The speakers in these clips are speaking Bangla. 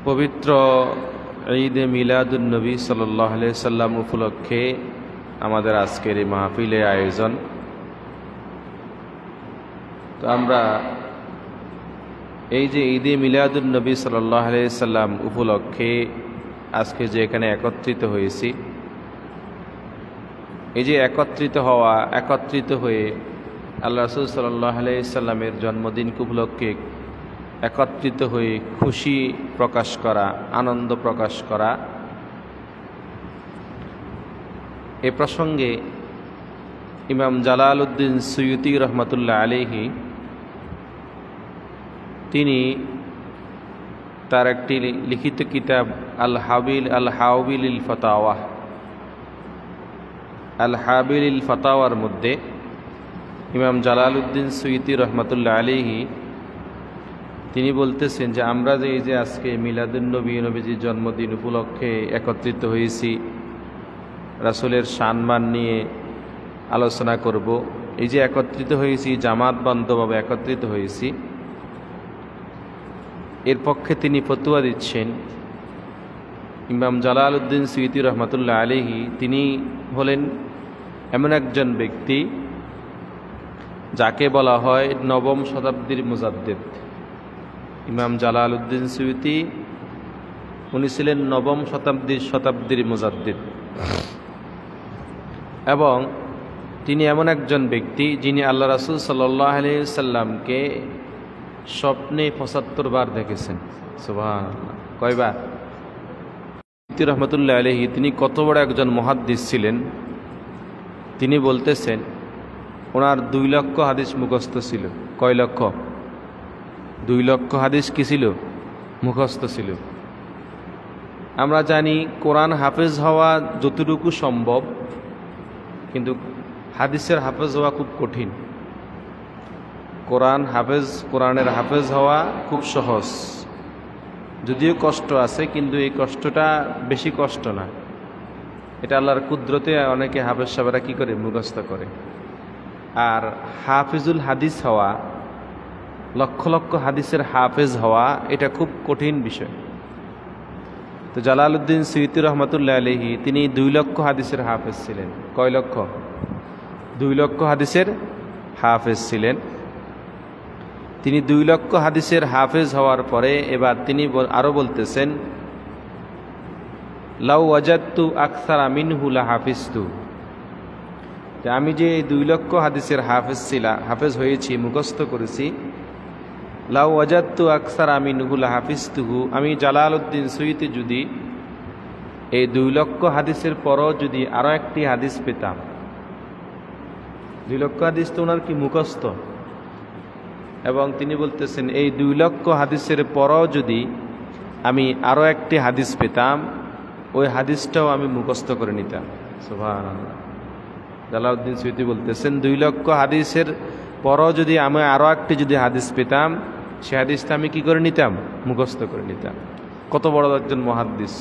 পবিত্র ঈদে মিলাদুন নবী সাল্লাল্লাহু আলাইহি সাল্লাম উপলক্ষে আমাদের আজকের এই মাহফিলের আয়োজন। তো আমরা এই যে ঈদে মিলাদুন নবী সাল্লাল্লাহু আলাইহি সাল্লাম উপলক্ষে আজকে যে এখানে একত্রিত হয়েছি, এই যে একত্রিত হয়ে আল্লাহ রাসূল সাল্লাল্লাহু আলাইহি সাল্লামের জন্মদিনকে উপলক্ষে একত্রিত হয়ে খুশি প্রকাশ করা, আনন্দ প্রকাশ করা, এ প্রসঙ্গে ইমাম জালালউদ্দিন সুয়ুতি রহমতুল্লাহ আলাইহি তিনি তার একটি লিখিত কিতাব আল হাবিলিল ফাতাওয়ার মধ্যে ইমাম জালালউদ্দিন সুয়ুতি রহমতুল্লাহ আলাইহি তিনি বলতেছেন যে আমরা যে এই যে আজকে মিলাদুন নবীজির জন্মদিন উপলক্ষে একত্রিত হয়েছি, রাসূলের সম্মান নিয়ে আলোচনা করব, এই যে একত্রিত হয়েছি, জামাতবদ্ধভাবে একত্রিত হয়েছি, এর পক্ষে তিনি ফতোয়া দিচ্ছেন। ইমাম জালালউদ্দিন সুয়ুতি রহমতুল্লাহ আলাইহি তিনি হলেন এমন একজন ব্যক্তি যাকে বলা হয় নবম শতাব্দীর মুজাদ্দিদ। ইমাম জালালউদ্দিন সুয়ুতি উনি ছিলেন নবম শতাব্দীর মুজাদ্দিদ, এবং তিনি এমন একজন ব্যক্তি যিনি আল্লাহ রাসূল সাল্লাল্লাহু আলাইহি সাল্লামকে স্বপ্নে ৭৫ বার দেখেছেন। সুবহানাল্লাহ, কয়বার? রহমতুল্লাহ আলাইহি তিনি কত বড় একজন মুহাদ্দিস ছিলেন। তিনি বলতেছেন ওনার ২ লক্ষ হাদিস মুখস্থ ছিল। কয় লক্ষ? ২ লক্ষ হাদিস কি ছিল? মুখস্থ ছিল। আমরা জানি কোরআন হাফেজ হওয়া যতটুকু সম্ভব, কিন্তু হাদিসের হাফেজ হওয়া খুব কঠিন। কোরআনের হাফেজ হওয়া খুব সহজ, যদিও কষ্ট আছে, কিন্তু এই কষ্টটা বেশি কষ্ট না। এটা আল্লাহর কুদরতে অনেকে হাফেজ সাহেবরা কি করে? মুখস্থ করে। আর হাফিজুল হাদিস হওয়া, লক্ষ লক্ষ হাদিসের হাফেজ হওয়া, এটা খুব কঠিন বিষয়। তো জালালউদ্দিন সুয়ুতি রহমতুল্লাহ আলাইহি তিনি ২ লক্ষ হাদিসের হাফেজ ছিলেন। কয় লক্ষ? ২ লক্ষ হাদিসের হাফেজ ছিলেন। তিনি ২ লক্ষ হাদিসের হাফেজ হওয়ার পরে এবার তিনি আরো বলতেছেন, লাউ ওয়াজাদতু আকসারা মিনহু লাহাফিজতু, আমি যে ২ লক্ষ হাদিসের হাফেজ হয়েছি, মুখস্থ করেছি, লাউ ওয়াজাদতু আকসারা মিনহু লাহাফিজতুহু, আমি জালালউদ্দিন সুয়ুতি যদি এই ২ লক্ষ হাদিসের পরও যদি আরো একটি হাদিস পেতাম, ২ লক্ষ হাদিস তো ওনার কি মুখস্থ, এবং তিনি বলতেছেন এই ২ লক্ষ হাদিসের পরও যদি আমি আরো একটি হাদিস পেতাম, ওই হাদিসটাও আমি মুখস্থ করে নিতাম। সুবহানাল্লাহ। জালালউদ্দিন সুয়ুতি বলতেছেন ২ লক্ষ হাদিসের পরও যদি আমি আরো একটি যদি হাদিস পেতাম, সে হাদিসটা আমি কি করে নিতাম? মুখস্থ করে নিতাম। কত বড় একজন মুহাদ্দিস।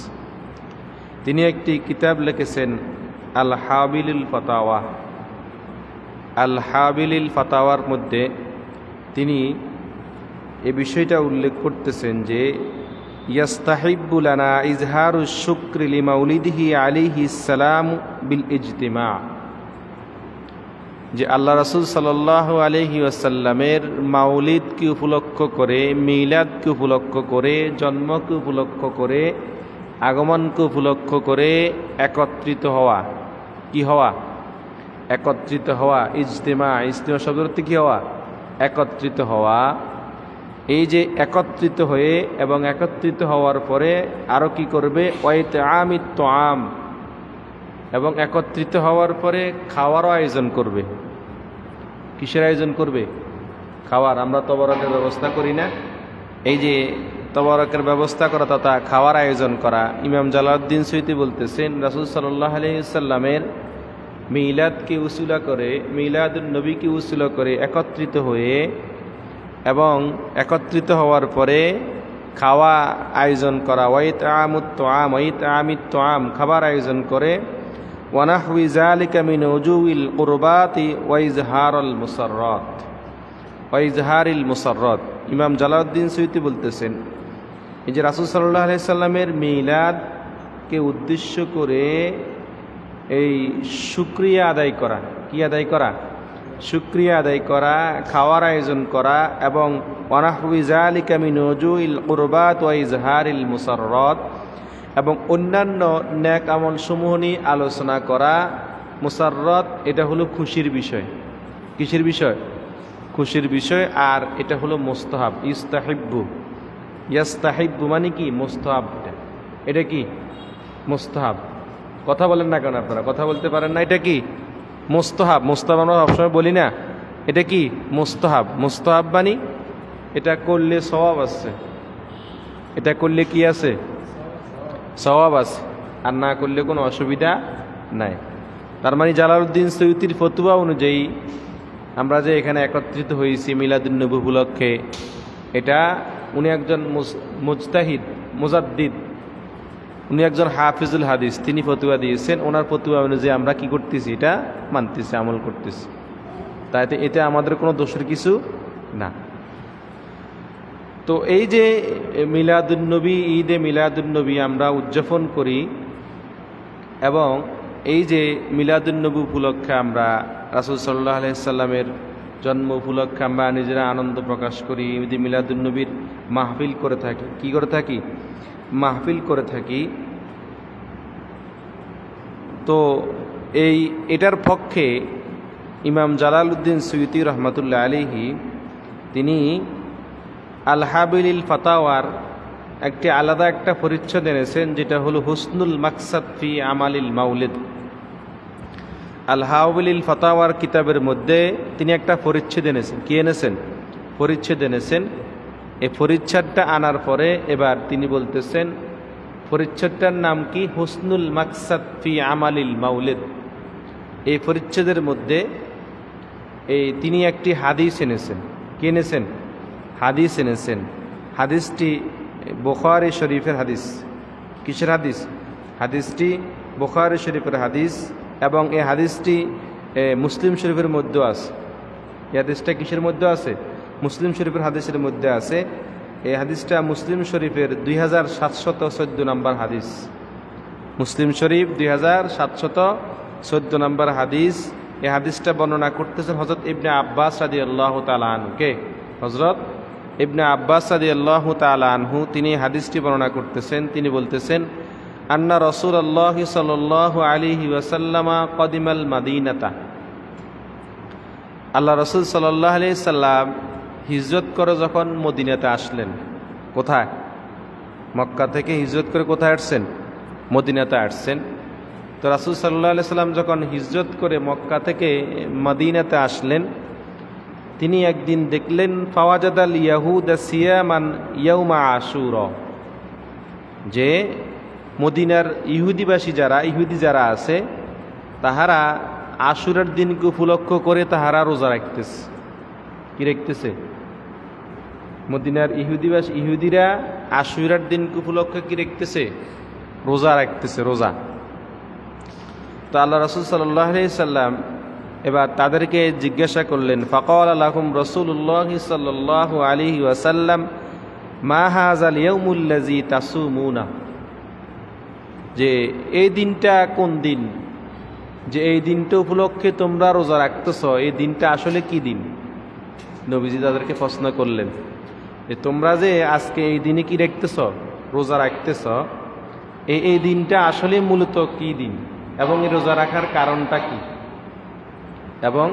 তিনি একটি কিতাব লিখেছেন আল হাবিলিল ফাতাওয়ার মধ্যে তিনি এ বিষয়টা উল্লেখ করতেছেন যে ইয়াস্তাহিব্বু লানা ইজহারুশ শুকরি লিমাউলিদিহি আলাইহিস সালাম বিল ইজতিমা, যে আল্লাহ রাসূল সাল্লাল্লাহু আলাইহি ওয়াসাল্লামের মাউলিদকে উপলক্ষ করে, মিলাদকে উপলক্ষ করে, জন্মকে উপলক্ষ করে, আগমনকে উপলক্ষ করে একত্রিত হওয়া। কি হওয়া? একত্রিত হওয়া। ইজতিমা শব্দের অর্থ কি হওয়া? একত্রিত হওয়া। এই যে একত্রিত হয়ে এবং একত্রিত হওয়ার পরে আরো কি করবে? ওয়াইতআমিত তুআম, এবং একত্রিত হওয়ার পরে খাওয়ারও আয়োজন করবে। কিসের আয়োজন করবে? খাওয়ার। আমরা তবরকের ব্যবস্থা করি না? এই যে তবরকের ব্যবস্থা করা তথা খাওয়ার আয়োজন করা। ইমাম জালালউদ্দিন সুয়ুতি বলতেছেন রাসূল সাল্লাল্লাহু আলাইহি ওয়াসাল্লামের মিলাদকে উসিলা করে, মিলাদুন নবীকে উসিলা করে একত্রিত হয়ে এবং একত্রিত হওয়ার পরে খাওয়া আয়োজন করা। ওয়াইতআমিত তুআম, খাবার আয়োজন করে। ওয়ানাহউই যালিকা মিন উজুবিল কুরবাতি ওয়া ইজহারিল মুসাররাত। ইমাম জালালউদ্দিন সুয়ুতি বলতেছেন এই যে রাসূল সাল্লাল্লাহু আলাইহি সাল্লামের মিলাদকে উদ্দেশ্য করে এই শুকরিয়া আদায় করা, কি আদায় করা? শুকরিয়া আদায় করা, খাওয়ার আয়োজন করা এবং ওয়ানাহবি যালিকা মিন উজুইল কুরবাত ওয়া ইজহারিল মুসাররাত এবং অন্যান্য নেক আমল সমূহ নিয়ে আলোচনা করা। মুসাররাত এটা হলো খুশির বিষয়। কিসের বিষয়? খুশির বিষয়। আর এটা হলো মুস্তাহাব, ইস্তাহিব্বু। ইয়াস্তাহিব্বু মানে কি? মুস্তাহাব। এটা কি? মুস্তাহাব। কথা বলেন না কেন আপনারা? কথা বলতে পারেন না? এটা কি? মুস্তাহাব। মুস্তাহাব আমরা সবসময় বলি না? এটা কি? মুস্তাহাব। মুস্তাহাব মানে এটা করলে সওয়াব আছে, এটা করলে কি আছে? সওয়াব আছে, আর না করলে কোনো অসুবিধা নাই। তার মানে জালালউদ্দিন সৈয়ুতির ফতোয়া অনুযায়ী আমরা যে এখানে একত্রিত হয়েছি মিলাদুন নবী উপলক্ষে, এটা উনি একজন মুজতাহিদ, মুজাদ্দিদ, উনি একজন হাফিজুল হাদিস, তিনি ফতোয়া দিয়েছেন। ওনার ফতোয়া অনুযায়ী আমরা কি করতেছি? এটা মানতেছি, আমল করতেছি। তাই এতে আমাদের কোনো দোষের কিছু না। তো এই যে মিলাদুন্নবী, ঈদে মিলাদুন্নবী আমরা উদযাপন করি এবং এই যে মিলাদুন্নবী উপলক্ষে আমরা রাসূল সাল্লাল্লাহু আলাইহি সাল্লামের জন্ম উপলক্ষে আমরা নিজেরা আনন্দ প্রকাশ করি, ঈদে মিলাদুন্নবীর মাহফিল করে থাকি। কি করে থাকি? মাহফিল করে থাকি। তো এটার পক্ষে ইমাম জালালউদ্দিন সুয়ুতি রহমাতুল্লাহ আলাইহি তিনি আল হাবিলিল ফাতাওয়ার একটি আলাদা একটা পরিচ্ছদ এনেছেন, যেটা হলো হুসনুল মাকসাদ ফি আমালিল মাউলিদ। আল হাবিলিল ফাতাওয়ার কিতাবের মধ্যে তিনি একটা পরিচ্ছদ এনেছেন। কি এনেছেন? পরিচ্ছদ এনেছেন। এই পরিচ্ছদটা আনার পরে এবার তিনি বলতেছেন পরিচ্ছদটার নাম কি? হুসনুল মাকসাদ ফি আমালিল মাউলিদ। এই পরিচ্ছদের মধ্যে তিনি একটি হাদিস এনেছেন। কি এনেছেন? হাদিস এনেছেন। হাদিসটি বুখারী শরীফের হাদিস। কিসের হাদিস? হাদিসটি বুখারী শরীফের হাদিস এবং এই হাদিসটি মুসলিম শরীফের মধ্যে আছে। এই হাদিসটা কিসের মধ্যে আছে? মুসলিম শরীফের হাদিসের মধ্যে আছে। এই হাদিসটা মুসলিম শরীফের 2714 নম্বর হাদিস। মুসলিম শরীফ 2714 নম্বর হাদিস। এই হাদিসটা বর্ণনা করতেছেন হযরত ইবনে আব্বাস রাদিয়াল্লাহু তাআলা আনহু। কে? হযরত ইবনে আব্বাস রাদিয়াল্লাহু তাআলা আনহু। তিনি হাদিসটি বর্ণনা করতেছেন। তিনি বলতেছেন আন্না রাসূলুল্লাহ সাল্লাল্লাহু আলাইহি ওয়াসাল্লাম কদিমাল মাদিনাতা। আল্লাহ রাসূল সাল্লাল্লাহু আলাইহি সাল্লাম হিজরত করে যখন মদিনাতে আসলেন। কোথায়? মক্কা থেকে হিজরত করে কোথায় আসছেন? মদিনাতে আসছেন। তো রাসূল সাল্লাল্লাহু আলাইহি সাল্লাম যখন হিজরত করে মক্কা থেকে মদিনাতে আসলেন, তিনি একদিন দেখলেন ফাওয়াজাদাল ইয়াহুদা সিয়ামান ইয়াউমা আশুরা, যে মদিনার ইহুদি যারা আছে তাহারা আশুরার দিনকে উপলক্ষ করে তাহারা রোজা রাখতেছে। কি রাখতেছে? মদিনার ইহুদিরা আশুরার দিনকে উপলক্ষে কি রাখতেছে? রোজা রাখতেছে, রোজা। তো আল্লাহ রাসূল সাল্লাল্লাহু আলাইহি সাল্লাম এবার তাদেরকে জিজ্ঞাসা করলেন, ফাকালা লাহুম রাসূলুল্লাহ সাল্লাল্লাহু আলাইহি ওয়াসাল্লাম মা হাযাল ইয়াউমুল্লাযী তাসুমুনা, যে এই দিনটা কোন দিন, যে এই দিনটা উপলক্ষে তোমরা রোজা রাখতেছ, এই দিনটা আসলে কি দিন? নবীজি তাদেরকে প্রশ্ন করলেন যে তোমরা যে আজকে এই দিনে কি রাখতেছ? রোজা রাখতেছ, এই দিনটা আসলে মূলত কি দিন এবং এই রোজা রাখার কারণটা কি? এবং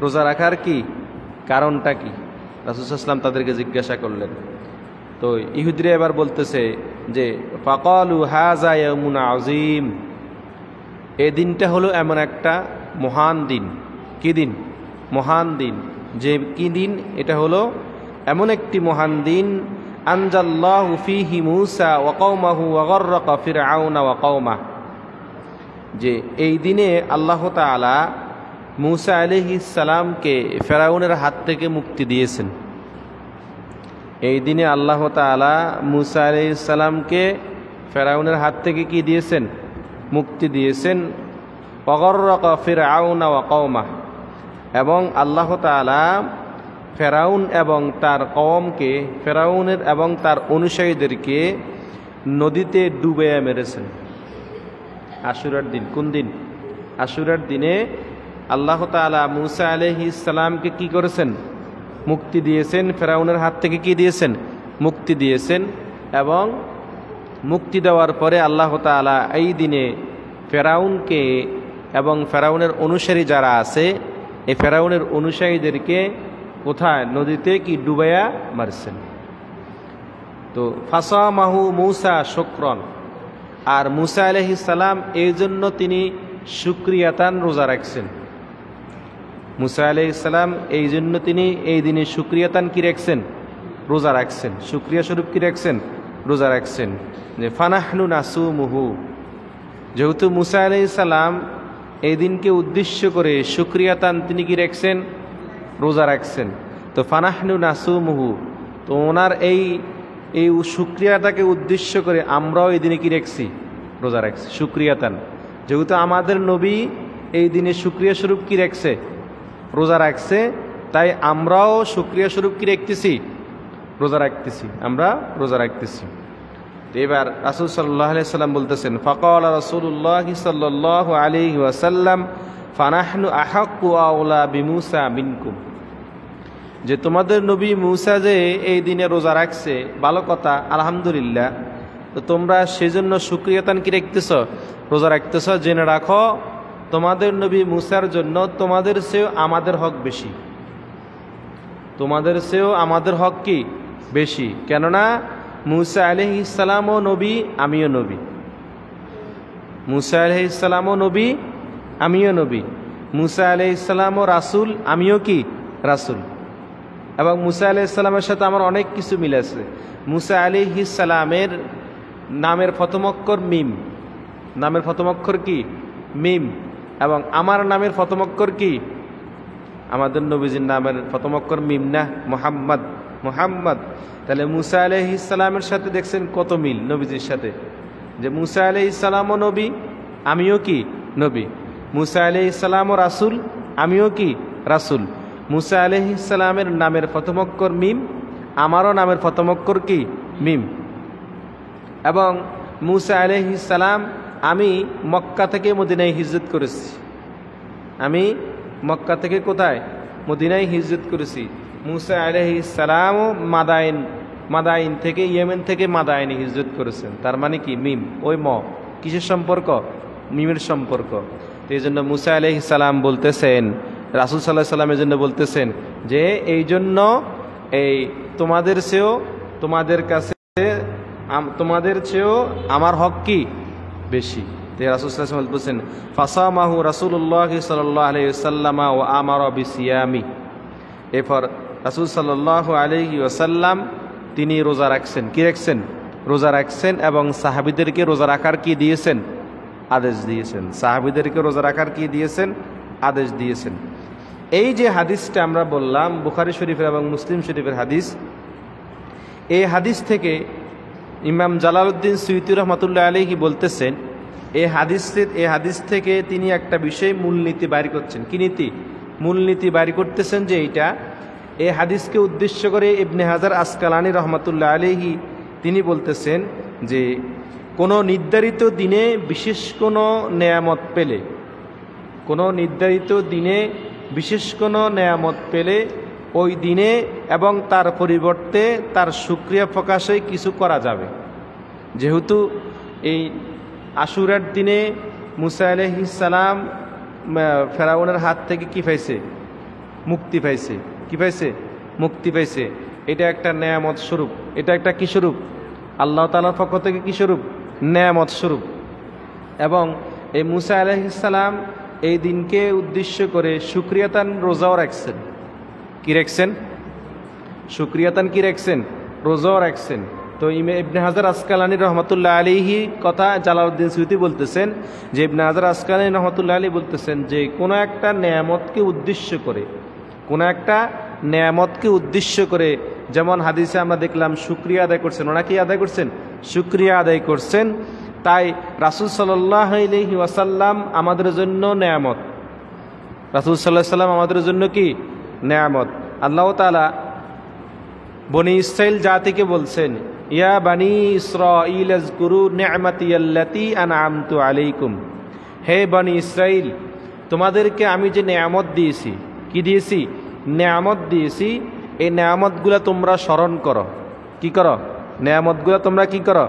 রোজা রাখার কি কারণটা কি? রাসূল সাল্লাল্লাহু আলাইহি ওয়াসাল্লাম তাদেরকে জিজ্ঞাসা করলেন। তো ইহুদিরা এবার বলতেছে যে ফাকালু হাযা ইয়াউমুন আযীম, এই দিনটা হলো এমন একটা মহান দিন। কি দিন? মহান দিন। যে কি দিন? এটা হলো এমন একটি মহান দিন, আনজাল্লাহু ফীহি মূসা ওয়া কওমাহু ওয়া গররাকা ফিরআউনা ওয়া কওমাহু, যে এই দিনে আল্লাহ তাআলা মূসা আলাইহিস সালামকে ফেরাউনের হাত থেকে মুক্তি দিয়েছেন। এই দিনে আল্লাহ তাআলা মূসা আলাইহিস সালামকে ফেরাউনের হাত থেকে কি দিয়েছেন? মুক্তি দিয়েছেন। ওয়া গররাকা ফিরআউনা ওয়া কওমাহু, এবং আল্লাহ তাআলা ফেরাউন এবং তার কওমকে, ফেরাউনের এবং তার অনুসারীদেরকে নদীতে ডুবাইয়া মেরেছেন আশুরার দিন। কোন দিন? আশুরার দিনে আল্লাহ তাআলা মূসা আলাইহিস সালামকে কি করেছেন? মুক্তি দিয়েছেন। ফেরাউনের হাত থেকে কি দিয়েছেন? মুক্তি দিয়েছেন। এবং মুক্তি দেওয়ার পরে আল্লাহ তাআলা এই দিনে ফেরাউনকে এবং ফেরাউনের অনুসারী যারা আছে এই ফেরাউনের অনুসারীদেরকে কোথায়? নদীতে কি ডুবাইয়া মারছেন। তো ফাসামাহু মূসা শুকরান, আর মূসা আলাইহিস সালাম এই জন্য তিনি শুকরিয়াতান রোজা রাখছেন। মূসা আলাইহিস সালাম এই জন্য তিনি এই দিনে শুকরিয়াতান কি রাখছেন? রোজা রাখছেন। শুকরিয়া স্বরূপ কি রাখছেন? রোজা রাখছেন। যে ফানাহনু নাসুমুহু, যেহেতু মূসা আলাইহিস সালাম এই দিনকে উদ্দেশ্য করে শুকরিয়াতান তিনি কি রাখছেন? রোজা রাখছেন। তো ফানাহনু নাসুমুহু, তো ওনার এই শুকরিয়াটাকে উদ্দেশ্য করে আমরাও এই দিনে কি রাখছি? রোজা রাখছি। শুকরিয়াতান, যেহেতু আমাদের নবী এই দিনে শুকরিয়া স্বরূপ কি রাখছে? রোজা রাখছে, তাই আমরাও শুকরিয়া স্বরূপ কি রাখতেছি? রোজা রাখতেছি। আমরা রোজা রাখতেছি। তো এবার রাসূল সাল্লাল্লাহু আলাইহি সাল্লাম বলতেছেন, ফাকাল রাসূলুল্লাহ সাল্লাল্লাহু আলাইহি ওয়াসাল্লাম ফানাহনু আহাক্কু আওলা বিমূসা মিনকুম, যে তোমাদের নবী মূসা যে এই দিনে রোজা রাখছে, ভালো কথা, আলহামদুলিল্লাহ। তো তোমরা সেজন্য শুকরিয়াতান কি রাখতেছ? রোজা রাখতেছ। জেনে রাখো তোমাদের নবী মূসার জন্য তোমাদের চেয়েও আমাদের হক বেশি। তোমাদের চেয়েও আমাদের হক কি? বেশি। কেননা মূসা আলাইহিস সালামও নবী, আমিও নবী। মূসা আলাইহিস সালামও নবী, আমিও নবী। মূসা আলাইহিস সালামও রাসূল, আমিও কি? রাসূল। এবং মূসা আলাইহিস সালামের সাথে আমার অনেক কিছু মিল আছে। মূসা আলাইহিস সালামের নামের প্রথম অক্ষর মিম। নামের প্রথম অক্ষর কি? মিম। এবং আমার নামের প্রথম অক্ষর কি? আমাদের নবীজির নামের প্রথম অক্ষর মিম না? মুহাম্মদ। মুহাম্মদ। তাহলে মূসা আলাইহিস সালামের সাথে দেখছেন কত মিল নবীজির সাথে, যে মূসা আলাইহিস সালামও নবী, আমিও কি? নবী। মূসা আলাইহিস সালামও রাসূল, আমিও কি? রাসূল। মূসা আলাইহিস সালামের নামের প্রথম অক্ষর মিম, আমারও নামের প্রথম অক্ষর কি? মিম। এবং মূসা আলাইহিস সালাম, আমি মক্কা থেকে মদিনায় হিজরত করেছি। আমি মক্কা থেকে কোথায়? মদিনায় হিজরত করেছি। মূসা আলাইহিস সালামও মাদাইন থেকে, ইয়েমেন থেকে মাদাইনে হিজরত করেছেন। তার মানে কি? মিম। ওই কিসের সম্পর্ক? মিমের সম্পর্ক। তো এই জন্য মূসা আলাইহিস সালাম বলতেছেন, রাসূল সাল্লাল্লাহু আলাইহি সাল্লাম এই জন্য বলতেছেন যে এই জন্য এই তোমাদের চেয়েও, তোমাদের কাছে তোমাদের চেয়েও আমার হক কি? বেশি। তো রাসূল সাল্লাল্লাহু আলাইহি ওয়াসাল্লাম বলছেন, ফাসামাহু রাসূলুল্লাহ সাল্লাল্লাহু আলাইহি ওয়াসাল্লাম ওয়া আমারা বিসিয়ামি। এরপর রাসূল সাল্লাল্লাহু আলাইহি ওয়াসাল্লাম তিনি রোজা রাখছেন। কি রাখছেন? রোজা রাখছেন। এবং সাহাবীদেরকে রোজা রাখার কি দিয়েছেন? আদেশ দিয়েছেন। সাহাবীদেরকে রোজা রাখার কি দিয়েছেন? আদেশ দিয়েছেন। এই যে হাদিসটা আমরা বললাম, বুখারী শরীফের এবং মুসলিম শরীফের হাদিস, এই হাদিস থেকে ইমাম জালালউদ্দিন সুয়ুতী রহমাতুল্লাহ আলাইহি বলতেছেন, এই হাদিস থেকে তিনি একটা বিষয় মূলনীতি বাইর করছেন। কি নীতি? মূলনীতি বাইর করতেছেন যে এই হাদিসকে উদ্দেশ্য করে ইবনে হাজার আসকালানী রহমাতুল্লাহ আলাইহি তিনি বলতেছেন যে কোনো নির্ধারিত দিনে বিশেষ কোনো নেয়ামত পেলে, কোনো নির্ধারিত দিনে বিশেষ কোনো নেয়ামত পেলে ওই দিনে এবং তার পরিবর্তে তার শুকরিয়া প্রকাশে কিছু করা যাবে। যেহেতু এই আশুরার দিনে মূসা আলাইহিস সালাম ফেরাউনের হাত থেকে কি পাইছে? মুক্তি পাইছে। কি পাইছে? মুক্তি পাইছে। এটা একটা নেয়ামত স্বরূপ। এটা একটা কি স্বরূপ? আল্লাহ তাআলার পক্ষ থেকে কি স্বরূপ? নেয়ামত স্বরূপ। এবং এই মূসা আলাইহিস সালাম এই দিনকে উদ্দেশ্য করে শুকরিয়াতান রোজাও রাখছেন। কি রাখছেন? শুকরিয়াতান কি রাখছেন? রোজাও রাখছেন। তো ইবনে হাজার আসকালানী রহমতুল্লাহ আলাইহি কথা জালালউদ্দিন সুয়ুতী বলতেছেন যে ইবনে হাজার আসকালানী রহমতুল্লাহ আলাইহি বলতেছেন যে কোনো একটা নেয়ামতকে উদ্দেশ্য করে, কোনো একটা নেয়ামতকে উদ্দেশ্য করে, যেমন হাদিসে আমরা দেখলাম শুকরিয়া আদায় করছেন। ওরা কি আদায় করছেন? শুকরিয়া আদায় করছেন। তাই রাসূল সাল্লাল্লাহু আলাইহি ওয়াসাল্লাম আমাদের জন্য নেয়ামত। রাসূল সাল্লাল্লাহু আলাইহি ওয়াসাল্লাম আমাদের জন্য কি? নেয়ামত। আল্লাহ তাআলা বনি ইসরাইল জাতিকে বলছেন, ইয়া বানি ইসরাঈল আযকুরু নি'মাতি আল্লাতী আন'আমতু আলাইকুম, হে বনি ইসরাইল, তোমাদেরকে আমি যে নেয়ামত দিয়েছি, কি দিয়েছি? নেয়ামত দিয়েছি। এই নেয়ামতগুলো তোমরা স্মরণ করো। কি করো? নেয়ামতগুলো তোমরা কি করো?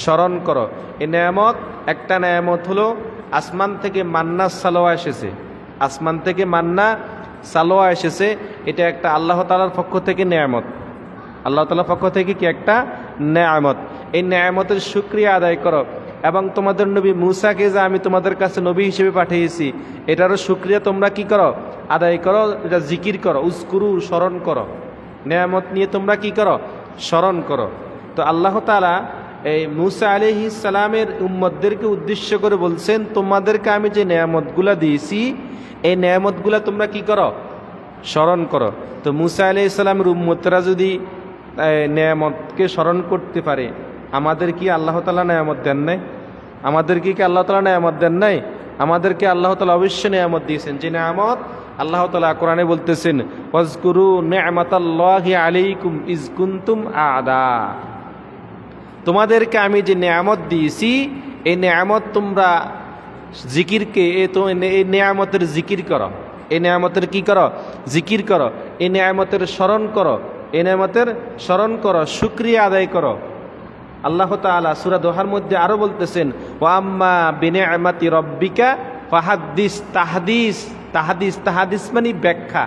স্মরণ করো। এই নেয়ামত, একটা নেয়ামত হলো আসমান থেকে মান্না সালোয়া এসেছে। আসমান থেকে মান্না সালোয়া এসেছে, এটা একটা আল্লাহ তাআলার পক্ষ থেকে নেয়ামত। আল্লাহ তাআলার পক্ষ থেকে কি একটা নেয়ামত। এই নেয়ামতের শুকরিয়া আদায় করো এবং তোমাদের নবী মূসাকে যে আমি তোমাদের কাছে নবী হিসেবে পাঠিয়েছি, এটারও শুকরিয়া তোমরা কি করো? আদায় করো, এটা জিকির করো, উজকুরু, স্মরণ করো। নেয়ামত নিয়ে তোমরা কি করো? স্মরণ করো। তো আল্লাহ তাআলা এই মূসা আলাইহিস সালামের উম্মতদেরকে উদ্দেশ্য করে বলছেন, তোমাদেরকে আমি যে নেয়ামতগুলা দিয়েছি, এই নেয়ামতগুলা তোমরা কি করো? স্মরণ করো। তো মূসা আলাইহিস সালামের উম্মতরা যদি নেয়ামতকে স্মরণ করতে পারে, আমাদের কি আল্লাহ তাআলা নেয়ামত দেন নাই? আমাদেরকে কি আল্লাহ তাআলা নেয়ামত দেন নাই? আমাদেরকে আল্লাহ তাআলা অবশ্যই নেয়ামত দিয়েছেন। যে নেয়ামত আল্লাহ তাআলা কোরআনে বলতেছেন, ওয়াজকুরু নি'মাতাল্লাহি আলাইকুম ইজ কুনতুম আ'দা, তোমাদেরকে আমি যে নেয়ামত দিয়েছি, এই নেয়ামত তোমরা জিকিরকে, এই নেয়ামতের জিকির করো। এই নেয়ামতের কি করো? জিকির করো। এই নেয়ামতের স্মরণ করো। এই নেয়ামতের স্মরণ করো, শুকরিয়া আদায় করো। আল্লাহ তাআলা সূরা দোহার মধ্যে আরো বলতেছেন, ওয়া আম্মা বিনি'মাতি রাব্বিকা ফাহাদ্দিস। তাহদিস, তাহদিস, তাহদিস মানে ব্যাখ্যা।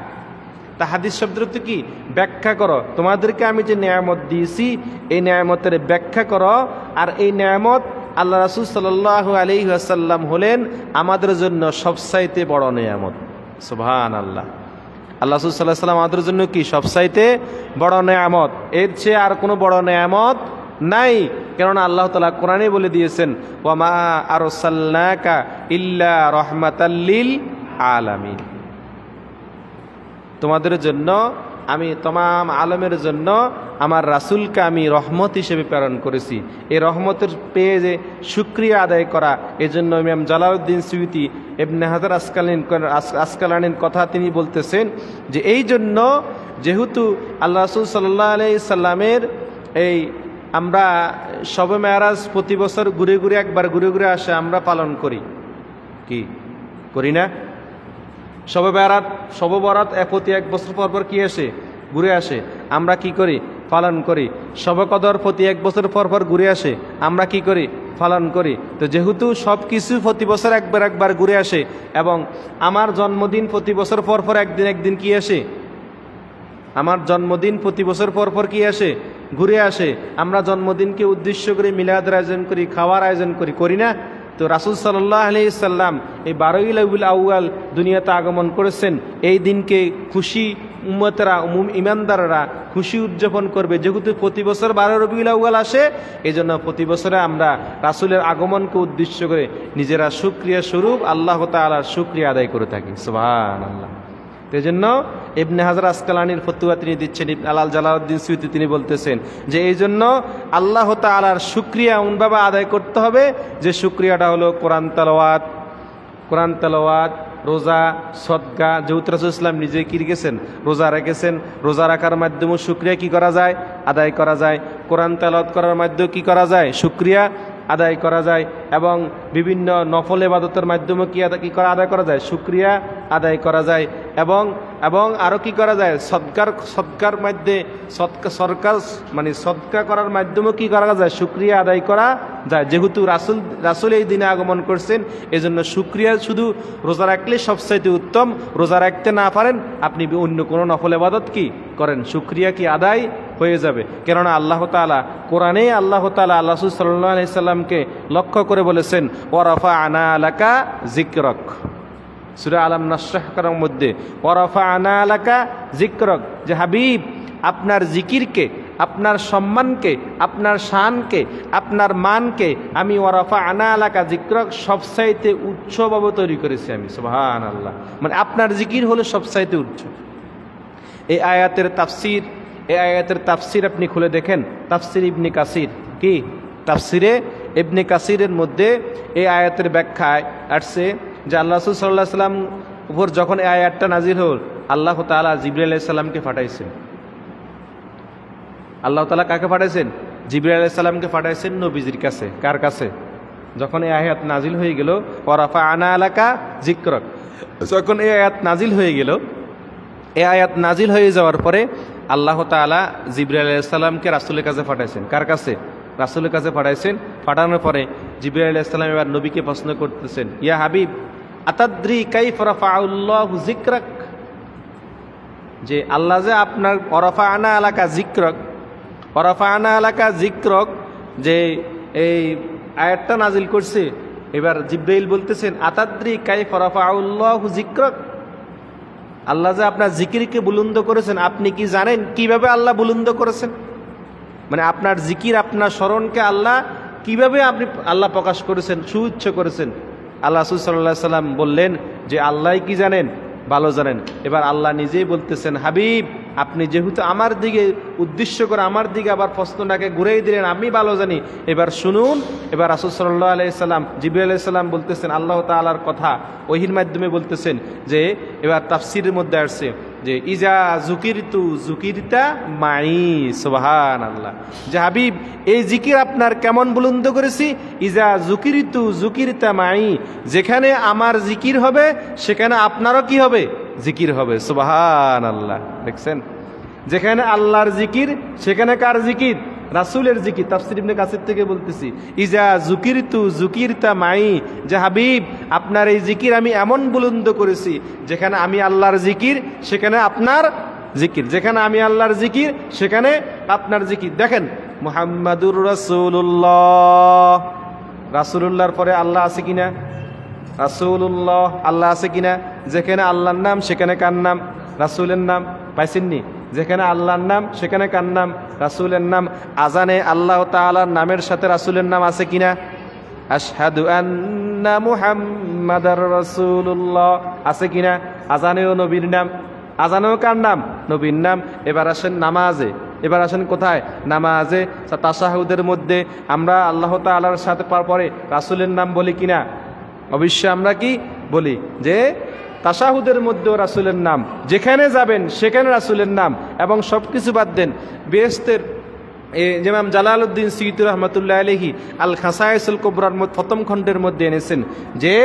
তাহাদিস শব্দের অর্থ কি? ব্যাখ্যা করো। তোমাদেরকে আমি যে নেয়ামত দিয়েছি, এই নেয়ামতের ব্যাখ্যা করো। আর এই নেয়ামত আল্লাহ রাসূল সাল্লাল্লাহু আলাইহি ওয়াসাল্লাম হলেন আমাদের জন্য সবচাইতে বড় নেয়ামত। সুবহানাল্লাহ। আল্লাহ রাসূল সাল্লাল্লাহু আলাইহি ওয়াসাল্লাম আমাদের জন্য কি? সবচাইতে বড় নেয়ামত। এর চেয়ে আর কোনো বড় নেয়ামত নাই। কেননা আল্লাহ তাআলা কোরআনে বলে দিয়েছেন, ওয়া মা আরসালনাকা ইল্লা রাহমাতাল লিল আলামিন, তোমাদের জন্য আমি তমাম আলমের জন্য আমার রাসূলকে আমি রহমত হিসেবে প্রেরণ করেছি। এই রহমতের পেয়ে যে শুকরিয়া আদায় করা, এজন্য ইমাম জালালউদ্দিন সুয়ুতি ইবনে হাজার আসকালানির কথা তিনি বলতেছেন যে এই জন্য যেহেতু আল্লাহ রাসূল সাল্লাল্লাহু আলাইহি সাল্লামের এই আমরা শবে মেরাজ প্রতি বছর ঘুরে ঘুরে, একবার ঘুরে ঘুরে আসে, আমরা পালন করি। কি করি না? শবে বরাত প্রতি এক বছর পর পর কি আসে? ঘুরে আসে। আমরা কি করি? পালন করি। শবে কদর প্রতি এক বছর পর পর ঘুরে আসে, আমরা কি করি? পালন করি। তো যেহেতু সব কিছু প্রতি বছর একবার ঘুরে আসে, এবং আমার জন্মদিন প্রতি বছর পর পর একদিন কি আসে? আমার জন্মদিন প্রতি বছর পর পর কি আসে? ঘুরে আসে। আমরা জন্মদিনকে উদ্দেশ্য করে মিলাদের আয়োজন করি, খাওয়ার আয়োজন করি, করি না? তো রাসূল সাল্লাল্লাহু আলাইহি সাল্লাম এই 12ই রবিউল আউয়াল দুনিয়াতে আগমন করেছেন। এই দিনকে খুশি উম্মতেরা, ইমানদাররা খুশি উদযাপন করবে। যেহেতু প্রতি বছর 12 রবিউল আউয়াল আসে, এই জন্য প্রতি বছরে আমরা রাসূলের আগমনকে উদ্দেশ্য করে নিজেরা শুকরিয়া স্বরূপ আল্লাহ তাআলার শুকরিয়া আদায় করে থাকি। সুবহানাল্লাহ। এই জন্য ইবনে হাজার আসকালানির ফতোয়া তিনি দিচ্ছেন, আলাল জালালউদ্দিন সুয়ুতি তিনি বলতেছেন যে এই জন্য আল্লাহ তাআলার শুকরিয়া এমনভাবে আদায় করতে হবে যে শুকরিয়াটা হলো কোরআন তেলাওয়াত, রোজা, সদকা। যেহেতু রাসূল ইসলাম নিজে কি রেখেছেন? রোজা রেখেছেন। রোজা রাখার মাধ্যমে শুকরিয়া কি করা যায়? আদায় করা যায়। কোরআন তেলাওয়াত করার মাধ্যমে কি করা যায়? শুকরিয়া আদায় করা যায়। এবং বিভিন্ন নফল ইবাদতের মাধ্যমে কি আদায় করা যায়? শুকরিয়া আদায় করা যায়। এবং আরও কি করা যায়? সদকার মধ্যে সদকা করার মাধ্যমে কি করা যায়? শুকরিয়া আদায় করা যায়। যেহেতু রাসূল এই দিনে আগমন করছেন, এই জন্য শুকরিয়া শুধু রোজা রাখলে সবচাইতে উত্তম। রোজা রাখতে না পারেন, আপনি অন্য কোনো নফল ইবাদত কি করেন, শুকরিয়া কি আদায় হয়ে যাবে। কেননা আল্লাহ তাআলা কোরআনে আল্লাহ তাআলা আল্লাহ রাসূল সাল্লাল্লাহু আলাইহি সাল্লামকে লক্ষ্য করে বলেছেন, ওয়া রাফা'না লাকা যিকরাক। সূরা আলাম নাশরাহ করার মধ্যে ওয়া রাফা'না লাকা যিকরাক, যে হাবিব আপনার জিকিরকে, আপনার সম্মানকে, আপনার শানকে, আপনার মানকে আমি ওয়া রাফা'না লাকা যিকরাক সবচাইতে উচ্চভাবে তৈরি করেছি আমি। সুবহানাল্লাহ। মানে আপনার জিকির হলো সবচাইতে উচ্চ। এই আয়াতের তাফসির আপনি খুলে দেখেন, তাফসির ইবনে কাসির। কি তাফসিরে ইবনে কাসিরের মধ্যে এই আয়াতের ব্যাখ্যায় আসছে যে আল্লাহ রাসূল সাল্লাল্লাহু আলাইহি সাল্লাম উপর যখন এই আয়াতটা নাজিল হল, আল্লাহ তাআলা জিবরাইল আলাইহিস সালামকে পাঠাইছেন। আল্লাহ তাআলা কাকে পাঠাইছেন? জিবরাইল আলাইহিস সালামকে পাঠাইছেন নবীজির কাছে। কার কাছে? যখন এই আয়াত নাজিল হয়ে গেল, ওয়া রাফা'না লাকা যিকরাক, যখন এই আয়াত নাজিল হয়ে গেল, এই আয়াত নাজিল হয়ে যাওয়ার পরে আল্লাহ তাআলা জিবরাইল আলাইহিস সালামকে রাসূলের কাছে পাঠাইছেন। কার কাছে? রাসূলের কাছে পাঠাইছেন। পাঠানোর পরে জিবরাইল আলাইহিস সালাম এবার নবীকে প্রশ্ন করতেছেন, ইয়া হাবিব আতাদ্রি কাইফা রাফা'আল্লাহু যিকরাক, যে আল্লাহ যে আপনার ওয়ারাফা'না লাকা যিকরাক, ওয়ারাফা'না লাকা যিকরাক, যে এই আয়াতটা নাজিল করছে। এবার জিবরাইল বলতেছেন, আতাদ্রি কাইফা রাফা'আল্লাহু যিকরাক, আল্লাহ যে আপনার জিকিরকে বুলন্দ করেছেন, আপনি কি জানেন কিভাবে আল্লাহ বুলন্দ করেছেন? মানে আপনার জিকির, আপনার স্মরণকে আল্লাহ কিভাবে আল্লাহ প্রকাশ করেছেন, সুউচ্চ করেছেন। আল্লাহ রাসূল সাল্লাল্লাহু আলাইহি ওয়াসাল্লাম বললেন যে আল্লাহ কি জানেন, ভালো জানেন। এবার আল্লাহ নিজেই বলতেছেন, হাবিব আপনি যেহেতু আমার দিকে উদ্দেশ্য করে আমার দিকে আবার প্রশ্নটাকে ঘুরেই দিলেন, আমি ভালো জানি, এবার শুনুন। এবার রাসূল সাল্লাল্লাহু আলাইহি সাল্লাম, জিবরাইল আলাইহিস সালাম বলতেছেন আল্লাহ তাআলার কথা ওহীর মাধ্যমে বলতেছেন, যে এবার তাফসীরের মধ্যে আসছে যে ইজা যুকিরতু যুকিরতা মাই, সুবহানাল্লাহ, যে হাবিব এই জিকির আপনার কেমন বুলন্দ করেছি, ইজা যুকিরতু যুকিরতা মাই, যেখানে আমার জিকির হবে সেখানে আপনারও কি হবে, জিকির হবে। সুবহানাল্লাহ। দেখছেন, যেখানে আল্লাহর জিকির সেখানে কার জিকির? রাসূলের জিকির। তাফসীর ইবনে কাসির থেকে বলতেছি, ইজা যুকিরতু যুকিরতা মাই, যে হাবিব আপনার এই জিকির আমি এমন বুলন্দ করেছি, যেখানে আমি আল্লাহর জিকির সেখানে আপনার জিকির, যেখানে আমি আল্লাহর জিকির সেখানে আপনার জিকির। দেখেন, মুহাম্মাদুর রাসূলুল্লাহ, রাসূলুল্লাহর পরে আল্লাহ আছে কিনা? রাসূলুল্লাহ, আল্লাহ আছে কিনা? যেখানে আল্লাহর নাম সেখানে কার নাম? রাসূলের নাম। পাইছেননি? যেখানে আল্লাহর নাম সেখানে কার নাম? রাসূলের নাম। আজানে আল্লাহ তাআলার নামের সাথে রাসূলের নাম আছে কিনা? আশহাদু আন্না মুহাম্মাদার রাসূলুল্লাহ আছে কিনা? আজানেও নবীর নাম, আজানেও কার নাম? নবীর নাম। এবার আসেন নামাজে, এবার আসেন কোথায়? নামাজে তাশাহুদের মধ্যে আমরা আল্লাহ তাআলার সাথে পরে রাসূলের নাম বলি কিনা? অবশ্যই আমরা কি বলি, যে তাশাহুদের মধ্যেও রাসূলের নাম, যেখানে যাবেন সেখানে রাসূলের নাম। এবং সব কিছু বাদ দেন, বেহেশতের যেমন জালালউদ্দিন সুয়ুতী রাহমাতুল্লাহ আলাইহি আল খাসায়েসুল কুবরার প্রথম খণ্ডের মধ্যে এনেছেন, যে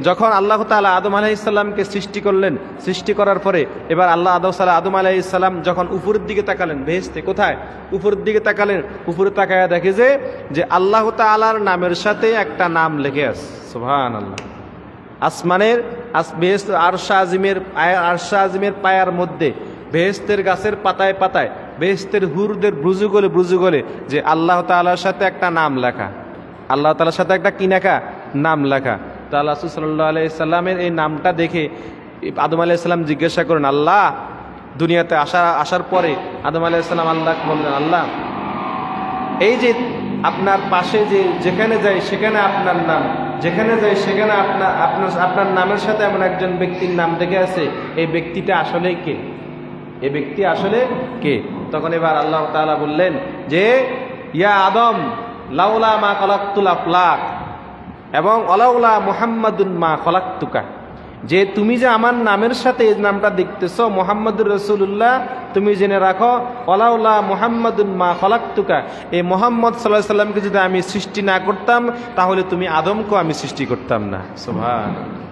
যখন আল্লাহ তাআলা আদম আলাইহিস সালামকে সৃষ্টি করলেন, সৃষ্টি করার পরে এবার আদম আলাইহিস সালাম যখন উপরের দিকে তাকালেন, বেহেশতে কোথায়? উপরের দিকে তাকালেন, উপরে তাকায়া দেখে যে আল্লাহ তাআলার নামের সাথে একটা নাম লেগে আছে। সুবহানাল্লাহ। আসমানের বেহেশত আরশে আজিমের পায়ার মধ্যে, বেহেশতের গাছের পাতায় পাতায়, বেহেশতের হুরদের ব্রুজু গলে যে আল্লাহ তাআলার সাথে একটা নাম লেখা, আল্লাহ তাআলার সাথে একটা কি লেখা? নাম লেখা। তো আল্লাহ রাসূল সাল্লাল্লাহু আলাইহি সাল্লামের এই নামটা দেখে আদম আলাইহিস সালাম জিজ্ঞাসা করেন, আল্লাহ দুনিয়াতে আসার পরে আদম আলাইহিস সালাম আল্লাহ বললেন, আল্লাহ এই যে আপনার পাশে যেখানে যাই সেখানে আপনার নাম, যেখানে যাই সেখানে আপনার নামের সাথে এমন একজন ব্যক্তির নাম দেখে আছে, এই ব্যক্তিটা আসলে কে? এই ব্যক্তি আসলে কে? তখন এবার আল্লাহ তাআলা বললেন যে ইয়া আদম লাউলা মা খলাকতুল আফলাক এবং আলাউলা মুহাম্মাদুন মা খলাকতুকা, যে তুমি যে আমার নামের সাথে এই নামটা দেখতেছো মুহাম্মাদুর রাসূলুল্লাহ, তুমি জেনে রাখো আলাউলা মুহাম্মাদুন মা খলাকতুকা, এই মুহাম্মদ সাল্লাল্লাহু আলাইহি সাল্লামকে যদি আমি সৃষ্টি না করতাম তাহলে তুমি আদমকেও আমি সৃষ্টি করতাম না। সুবহানাল্লাহ।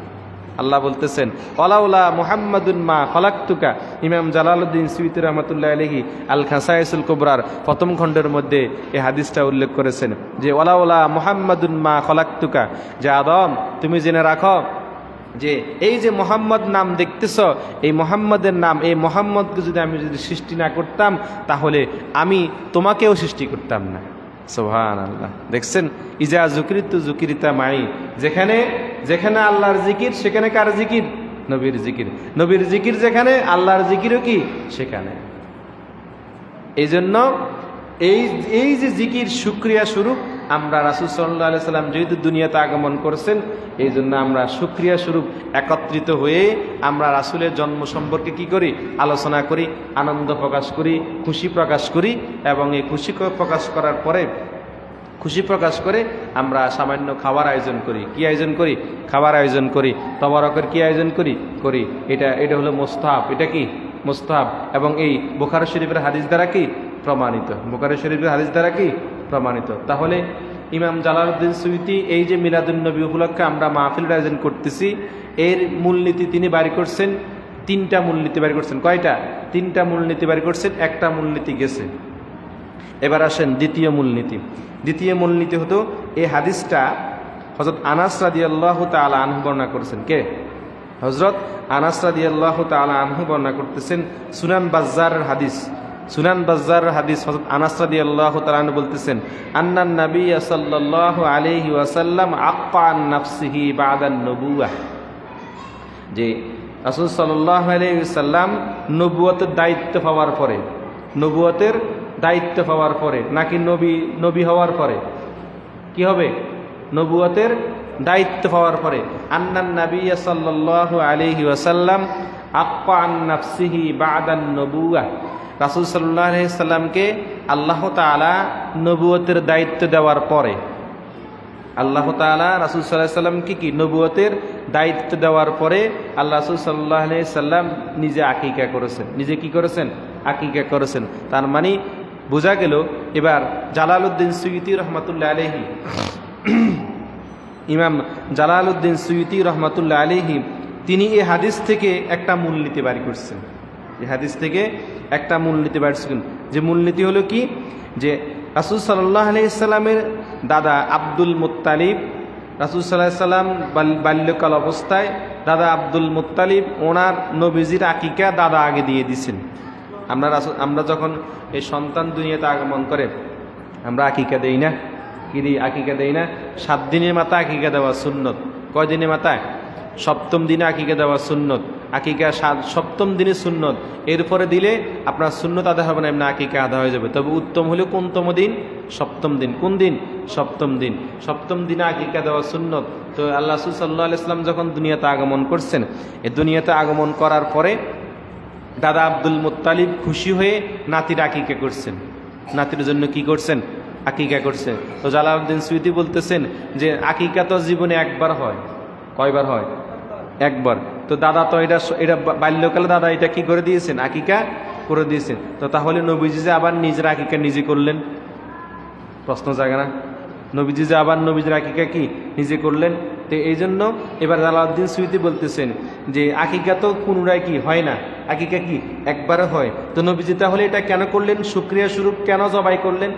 আল্লাহ বলতেছেন আলাউলা মুহাম্মাদুন মা খলাকতুকা। ইমাম জালালউদ্দিন সুয়ুতী রাহমাতুল্লাহ আলাইহি আল খাসায়েসুল কুবরার প্রথম খণ্ডের মধ্যে এই হাদিসটা উল্লেখ করেছেন, যে আলাউলা মুহাম্মাদুন মা খলাকতুকা, যে আদম তুমি জেনে রাখো যে এই যে মোহাম্মদ নাম দেখতেছ, এই মোহাম্মদের নাম, এই মোহাম্মদকে যদি আমি সৃষ্টি না করতাম তাহলে আমি তোমাকেও সৃষ্টি করতাম না। সুবহানাল্লাহ। দেখছেন, ইজা যুকিরতু যুকিরতা মাই, যেখানে আল্লাহর জিকির সেখানে কার জিকির? নবীর জিকির। নবীর জিকির যেখানে, আল্লাহর জিকিরও কি সেখানে। এই জন্য এই যে জিকির শুকরিয়া স্বরূপ আমরা রাসূল সাল্লাল্লাহু আলাইহি সাল্লাম যেহেতু দুনিয়াতে আগমন করেছেন, এই জন্য আমরা শুকরিয়া স্বরূপ একত্রিত হয়ে আমরা রাসূলের জন্ম সম্পর্কে কি করি? আলোচনা করি, আনন্দ প্রকাশ করি, খুশি প্রকাশ করি। এবং এই খুশি প্রকাশ করার পরে খুশি প্রকাশ করে আমরা সামান্য খাবার আয়োজন করি। কি আয়োজন করি? খাবার আয়োজন করি। তবারকের কি আয়োজন করি। এটা হলো মুস্তাহাব। এটা কি? মুস্তাহাব। এবং এই বুখারী শরীফের হাদিস দ্বারা কি প্রমাণিত? বুখারী শরীফের হাদিস দ্বারা কি প্রমাণিত? তাহলে ইমাম জালালউদ্দিন সুয়ুতী এই যে মিলাদুন নবী উপলক্ষে আমরা মাহফিল আয়োজন করতেছি, এর মূলনীতি তিনি বাড়ি করছেন, 3টা মূলনীতি বাড়ি করছেন। কয়টা? 3টা মূলনীতি বাড়ি করছেন, একটা মূলনীতি গেছে। এবার আসেন দ্বিতীয় মূলনীতি। দ্বিতীয় মূলনীতি হতো এই হাদিসটা হযরত আনাস রাদিয়াল্লাহু তাআলা আনহু বর্ণনা করেছেন। কে? হযরত আনাস রাদিয়াল্লাহু তাআলা আনহু বর্ণনা করতেছেন। সুনান বাজ্জারের হাদিস, সুনান বাজ্জারের হাদিস। হযরত আনাস রাদিয়াল্লাহু তাআলা আনহু বলতেছেন, আন্নান নবী সাল্লাল্লাহু আলাইহি ওয়াসাল্লাম আক্কা আন নাফসিহি বা'দান নবুওয়াহ, যে রাসূল সাল্লাল্লাহু আলাইহি ওয়াসাল্লাম নবুয়তের দায়িত্ব পাওয়ার পরে, নবুয়তের দায়িত্ব পাওয়ার পরে নাকি নবী হওয়ার পরে? কি হবে? নবুয়তের দায়িত্ব পাওয়ার পরে। আন্নান নবী সাল্লাল্লাহু আলাইহি ওয়াসাল্লাম আক্কা আন নাফসিহি বা'দান নবুওয়াহ, রাসূল সাল্লাল্লাহু আলাইহি সাল্লামকে আল্লাহ তাআলা নবুয়তের দায়িত্ব দেওয়ার পরে, আল্লাহ তাআলা রাসূল সাল্লাল্লাহু আলাইহি সাল্লামকে কি নবুয়তের দায়িত্ব দেওয়ার পরে আল্লাহ রাসূল সাল্লাল্লাহু আলাইহি সাল্লাম নিজে আকিকা করেছেন। নিজে কি করেছেন? আকিকা করেছেন। তার মানে বোঝা গেল, এবার জালালউদ্দিন সুয়ুতী রহমাতুল্লাহ আলাইহি, ইমাম জালালউদ্দিন সুয়ুতী রহমাতুল্লাহ আলাইহি তিনি এই হাদিস থেকে একটা মূলনীতি বাড়ি করছেন। এই হাদিস থেকে একটা মূলনীতি বাড়ি করছেন, যে মূলনীতি হলো কি, যে রাসূল সাল্লাল্লাহু আলাইহি সাল্লামের দাদা আব্দুল মুত্তালিব, রাসূল সাল্লাল্লাহু আলাইহি সাল্লাম বাল্যকাল অবস্থায় দাদা আব্দুল মুত্তালিব ওনার নবীজির আকিকা দাদা আগে দিয়ে দিয়েছেন। আমরা যখন এই সন্তান দুনিয়াতে আগমন করে আমরা আকিকা দেই না? কি দিই? আকিকা দেই না? 7 দিনের মাথায় আকিকা দেওয়া সুন্নত। কয় দিনের মাথায়? 7ম দিনে আকিকা দেওয়া সুন্নত। আকিকা 7ম দিনে সুন্নত। এরপরে দিলে আপনার সুন্নত আদায় হবে না, এমনি আকিকা আদায় হয়ে যাবে। তবে উত্তম হলো কোনতম দিন? 7ম দিন। কোন দিন? 7ম দিন। 7ম দিনে আকিকা দেওয়া সুন্নত। তো আল্লাহ রাসূল সাল্লাল্লাহু আলাইহি ওয়াসাল্লাম যখন দুনিয়াতে আগমন করছেন, এই দুনিয়াতে আগমন করার পরে দাদা আব্দুল মুত্তালিব খুশি হয়ে নাতির আকিকা করছেন। নাতির জন্য কি করছেন? আকিকা করছেন। তো জালালউদ্দিন সুয়ুতী বলতেছেন যে আকিকা তো জীবনে একবার হয়। কয়বার হয়? একবার। তো দাদা তো এটা বাল্যকালে দাদা এটা কি করে দিয়েছেন? আকিকা করে দিয়েছেন। তো তাহলে নবীজি যে আবার নিজের আকিকা নিজে করলেন, প্রশ্ন জাগে না? নবীজি যে আবার নবীজির আকিকা কি নিজে করলেন। তো এই জন্য এবার জালালউদ্দিন সুয়ুতী বলতেছেন যে আকিকা তো পুনরায় কি হয় না, আকিকা কি একবারে হয়। তো নবীজি তাহলে এটা কেন করলেন? শুকরিয়া স্বরূপ কেন জবাই করলেন?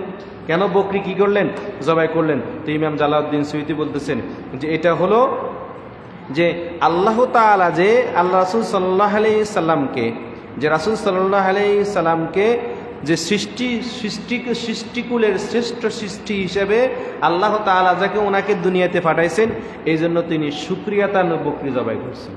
কেন বকরি কি করলেন? জবাই করলেন। তো ইমাম জালালউদ্দিন সুয়ুতী বলতেছেন যে এটা হলো যে আল্লাহ তাআলা যে আল্লাহ রাসূল সাল্লাল্লাহু আলাইহি সাল্লামকে, যে রাসূল সাল্লাল্লাহু আলাইহি সাল্লামকে যে সৃষ্টিকুলের শ্রেষ্ঠ সৃষ্টি হিসেবে আল্লাহ তাআলা যাকে ওনাকে দুনিয়াতে পাঠাইছেন, এই জন্য তিনি শুকরিয়াতান বকরি জবাই করছেন।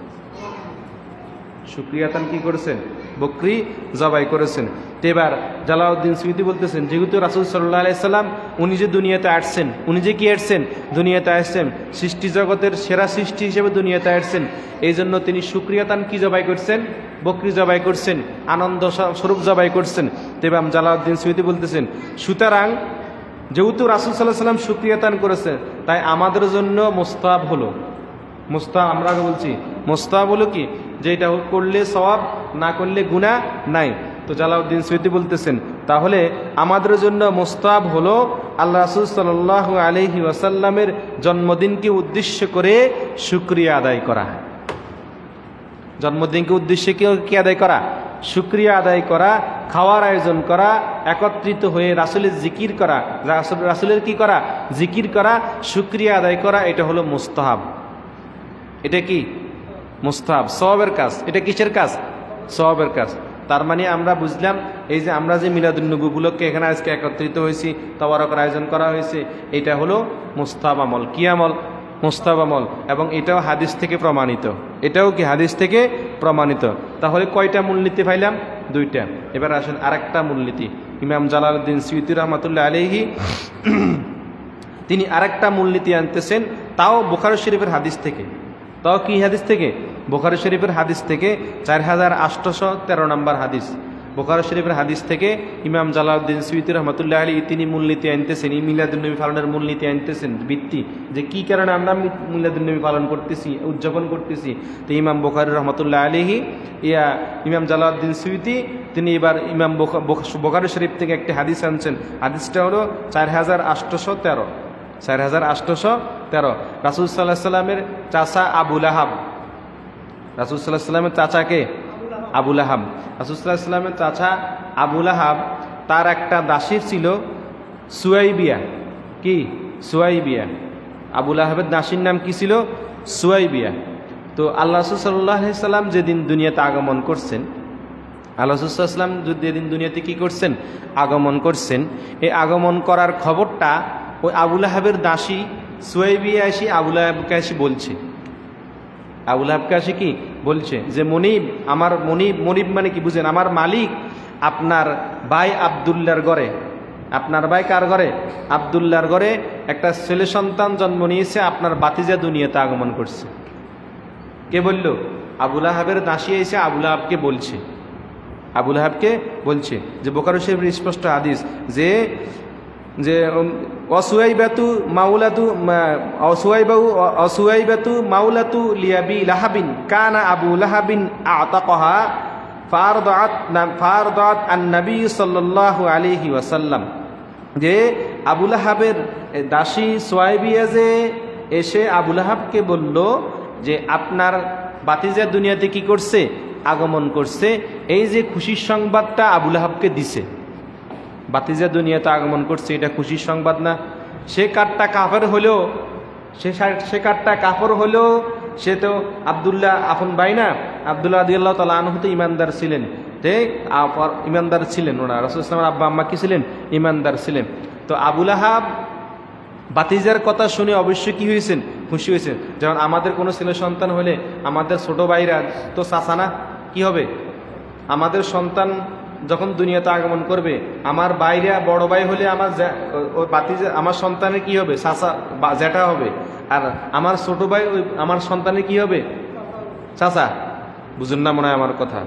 শুকরিয়াতান কি করেছেন? বকরি জবাই করেছেন। তো এবার জালালউদ্দিন সুয়ুতী বলতেছেন যেহেতু রাসূল সাল্লাল্লাহু আলাইহি সাল্লাম উনি যে দুনিয়াতে আসছেন, উনি যে কি আসছেন? দুনিয়াতে আসছেন, সৃষ্টি জগতের সেরা সৃষ্টি হিসেবে দুনিয়াতে আসছেন, এই জন্য তিনি শুকরিয়াতান কি জবাই করছেন? বকরি জবাই করছেন, আনন্দ স্বরূপ জবাই করছেন। তো এবার জালালউদ্দিন সুয়ুতী বলতেছেন সুতরাং যেহেতু রাসূল সাল্লাল্লাহু আলাইহি সাল্লাম শুকরিয়াতান করেছেন, তাই আমাদের জন্য মুস্তাহাব হলো, মুস্তাহাব আমরা বলছি, মুস্তাহাব হলো কি যে এটা করলে সওয়াব, না করলে গুনাহ নাই। তো জালালউদ্দিন সুয়ুতী বলতেছেন তাহলে আমাদের জন্য মুস্তাহাব হলো আল্লাহ রাসূল সাল্লাল্লাহু আলাইহি ওয়াসাল্লামের জন্মদিনকে উদ্দেশ্য করে শুকরিয়া আদায় করা। জন্মদিনকে উদ্দেশ্যে কি আদায় করা? শুকরিয়া আদায় করা, খাওয়ার আয়োজন করা, একত্রিত হয়ে রাসূলের জিকির করা, রাসূলের কি করা? জিকির করা, শুকরিয়া আদায় করা। এটা হলো মুস্তাহাব। এটা কি? মুস্তাহাব, সওয়াবের কাজ। এটা কিসের কাজ? সওয়াবের কাজ। তার মানে আমরা বুঝলাম এই যে আমরা যে মিলাদুন নবী উপলক্ষে এখানে আজকে একত্রিত হয়েছি, তাবারকের আয়োজন করা হয়েছে, এটা হলো মুস্তাহাব আমল। কি আমল? মুস্তাহাব আমল। এবং এটাও হাদিস থেকে প্রমাণিত। এটাও কি হাদিস থেকে প্রমাণিত। তাহলে কয়টা মূলনীতি পাইলাম? 2টা। এবার আসেন আরেকটা মূলনীতি। ইমাম জালালউদ্দিন সুয়ুতী রাহমাতুল্লাহ আলাইহি তিনি আরেকটা মূলনীতি আনতেছেন, তাও বুখারী শরীফের হাদিস থেকে। তাও কি হাদিস থেকে? বুখারী শরীফের হাদিস থেকে 4813 নম্বর হাদিস। বুখারী শরীফের হাদিস থেকে ইমাম জালালউদ্দিন সুয়ুতী রহমতুল্লাহ আলাইহি তিনি মূলনীতি আনতেছেন, মিলাদুন্নবী পালনের মূলনীতি আনতেছেন, ভিত্তি যে কি কারণে আমরা মিলাদুন্নবী পালন করতেছি, উদযাপন করতেছি। তো ইমাম বুখারী রহমতুল্লাহ আলাইহি ইমাম জালালউদ্দিন সুয়ুতী তিনি এবার ইমাম বুখারী শরীফ থেকে একটি হাদিস আনছেন। হাদিসটা হলো 4813, 4813। রাসূল সাল্লাল্লাহু আলাইহি সাল্লামের চাচা আবু লাহাব, রাসূল সাল্লাল্লাহু আলাইহি সাল্লামের চাচাকে আবু লাহাব, রাসূল সাল্লাল্লাহু আলাইহি সাল্লামের চাচা আবু লাহাব তার একটা দাসী ছিল সুয়াইবিয়া। কি? সুয়াইবিয়া। আবু লাহাবের দাসীর নাম কি ছিল? সুয়াইবিয়া। তো আল্লাহ রাসূল সাল্লাল্লাহু আলাইহি সাল্লাম যেদিন দুনিয়াতে আগমন করছেন, আল্লাহ রাসূল সাল্লাল্লাহু আলাইহি সাল্লাম যেদিন দুনিয়াতে কি করছেন? আগমন করছেন। এই আগমন করার খবরটা ওই আবু লাহাবের দাসী সুয়াইবিয়া এসে আবু লাহাবকে এসে বলছে, আবু লাহাবকে এসে কি বলছে যে মনিব, আমার মনিব মানে কি বুঝেন? আমার মালিক আপনার ভাই আব্দুল্লাহর ঘরে, আপনার ভাই কার ঘরে? আব্দুল্লাহর ঘরে একটা ছেলে সন্তান জন্ম নিয়েছে, আপনার বাতিজা দুনিয়াতে আগমন করছে। কে বলল? আবু লাহাবের দাসী এসে আবু লাহাবকে বলছে, আবু লাহাবকে বলছে যে বুখারী শরীফের স্পষ্ট হাদিস যে যে অসুয়াইবাতু মাউলাতু লিয়াবি লাহাবিন কানা আবু লাহাবিন আতাকাহা ফারদাত আন-নবী সাল্লাল্লাহু আলাইহি ওয়াসাল্লাম। যে আবু লাহাবের দাসী সুয়াইবিয়া যে এসে আবু লাহাবকে বলল যে আপনার বাতিজা দুনিয়াতে কি করছে? আগমন করছে। এই যে খুশির সংবাদটা আবু লাহাবকে দিছে, বাতিজা দুনিয়াতে আগমন করছে, এটা খুশির সংবাদ না? সে কাঠটা কাফের হলেও, সে কাঠটা কাফর হলেও সে তো আব্দুল্লাহ আপন ভাই না? আব্দুল্লাহ রাদিয়াল্লাহু তাআলা আনহু তো ইমানদার ছিলেন, ইমানদার ছিলেন। ওনারা রাসূল সাল্লাল্লাহু আলাইহি ওয়াসাল্লামের আব্বা আম্মা কি ছিলেন? ইমানদার ছিলেন। তো আবু লাহাব বাতিজার কথা শুনে অবশ্যই কি হয়েছেন? খুশি হয়েছেন। যেমন আমাদের কোনো ছেলে সন্তান হলে আমাদের ছোট ভাইরা তো চাচা না? কি হবে? আমাদের সন্তান যখন দুনিয়াতে আগমন করবে, আমার ভাইরা বড় ভাই হলে আমার বাতিজা, আমার সন্তানের কি হবে? চাচা বা জ্যাঠা হবে। আর আমার ছোট ভাই ওই আমার সন্তানের কি হবে? চাচা। বুঝুন না মনে হয় আমার কথা?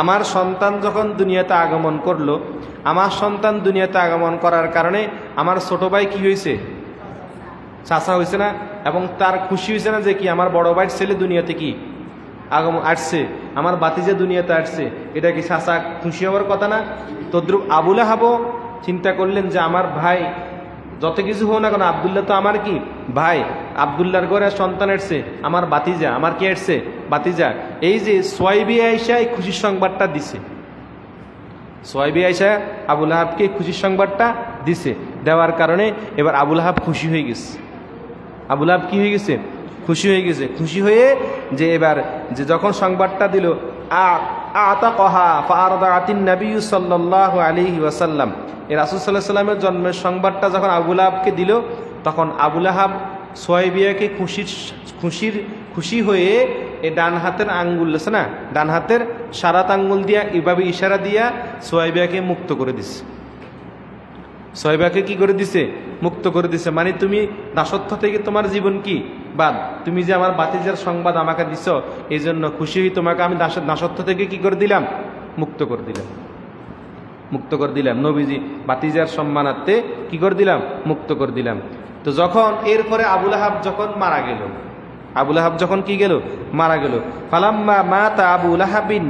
আমার সন্তান যখন দুনিয়াতে আগমন করলো, আমার সন্তান দুনিয়াতে আগমন করার কারণে আমার ছোট ভাই কি হয়েছে? চাচা হয়েছে না? এবং তার খুশি হয়েছে না যে কি আমার বড় ভাইয়ের ছেলে দুনিয়াতে কি আগমন আসছে, আমার বাতিজা দুনিয়াতে আসছে। এটা কি চাচা খুশি হওয়ার কথা না? তদ্রুপ আবু লাহাবও চিন্তা করলেন যে আমার ভাই যত কিছু হোক না কেন, আব্দুল্লাহ তো আমার কি ভাই, আব্দুল্লাহর ঘরে সন্তান আসছে, আমার বাতিজা, আমার কি আসছে? বাতিজা। এই যে সুয়াইবিয়া আয়েশা এই খুশির সংবাদটা দিছে, সুয়াইবিয়া আয়েশা আবু লাহাবকে খুশির সংবাদটা দিছে, দেওয়ার কারণে এবার আবু লাহাব খুশি হয়ে গেছে। আবু লাহাব কি হয়ে গেছে? খুশি হয়ে গেছে। খুশি হয়ে যে এবার যে যখন সংবাদটা দিল আতাকাহা ফারদাতিন নবী সাল্লাল্লাহু আলাইহি ওয়াসাল্লাম, এই রাসূল সাল্লাল্লাহু আলাইহি ওয়াসাল্লামের জন্মের সংবাদটা যখন আবু লাহাবকে দিল, তখন আবু লাহাব সুয়াইবিয়াকে খুশি হয়ে এই ডান হাতের আঙ্গুল আছে না, ডান হাতের সারাত আঙ্গুল দিয়া এভাবে ইশারা দিয়া সুয়াইবিয়াকে মুক্ত করে দিছে। সুয়াইবিয়াকে কি করে দিছে? মুক্ত করে দিছে। মানে তুমি দাসত্ব থেকে তোমার জীবন কি বাদ, তুমি যে আমার বাতিজার সংবাদ আমাকে দিছ, এই জন্য খুশি হয়ে তোমাকে আমি দাসত্ব থেকে কি করে দিলাম? মুক্ত করে দিলাম, মুক্ত করে দিলাম। নবীজি বাতিজার সম্মানার্থে কি করে দিলাম? মুক্ত করে দিলাম। তো যখন এরপরে আবু লাহাব যখন মারা গেল, আবু লাহাব যখন কি গেল? মারা গেল। ফালাম্মা মাতা আবু লাহাবিন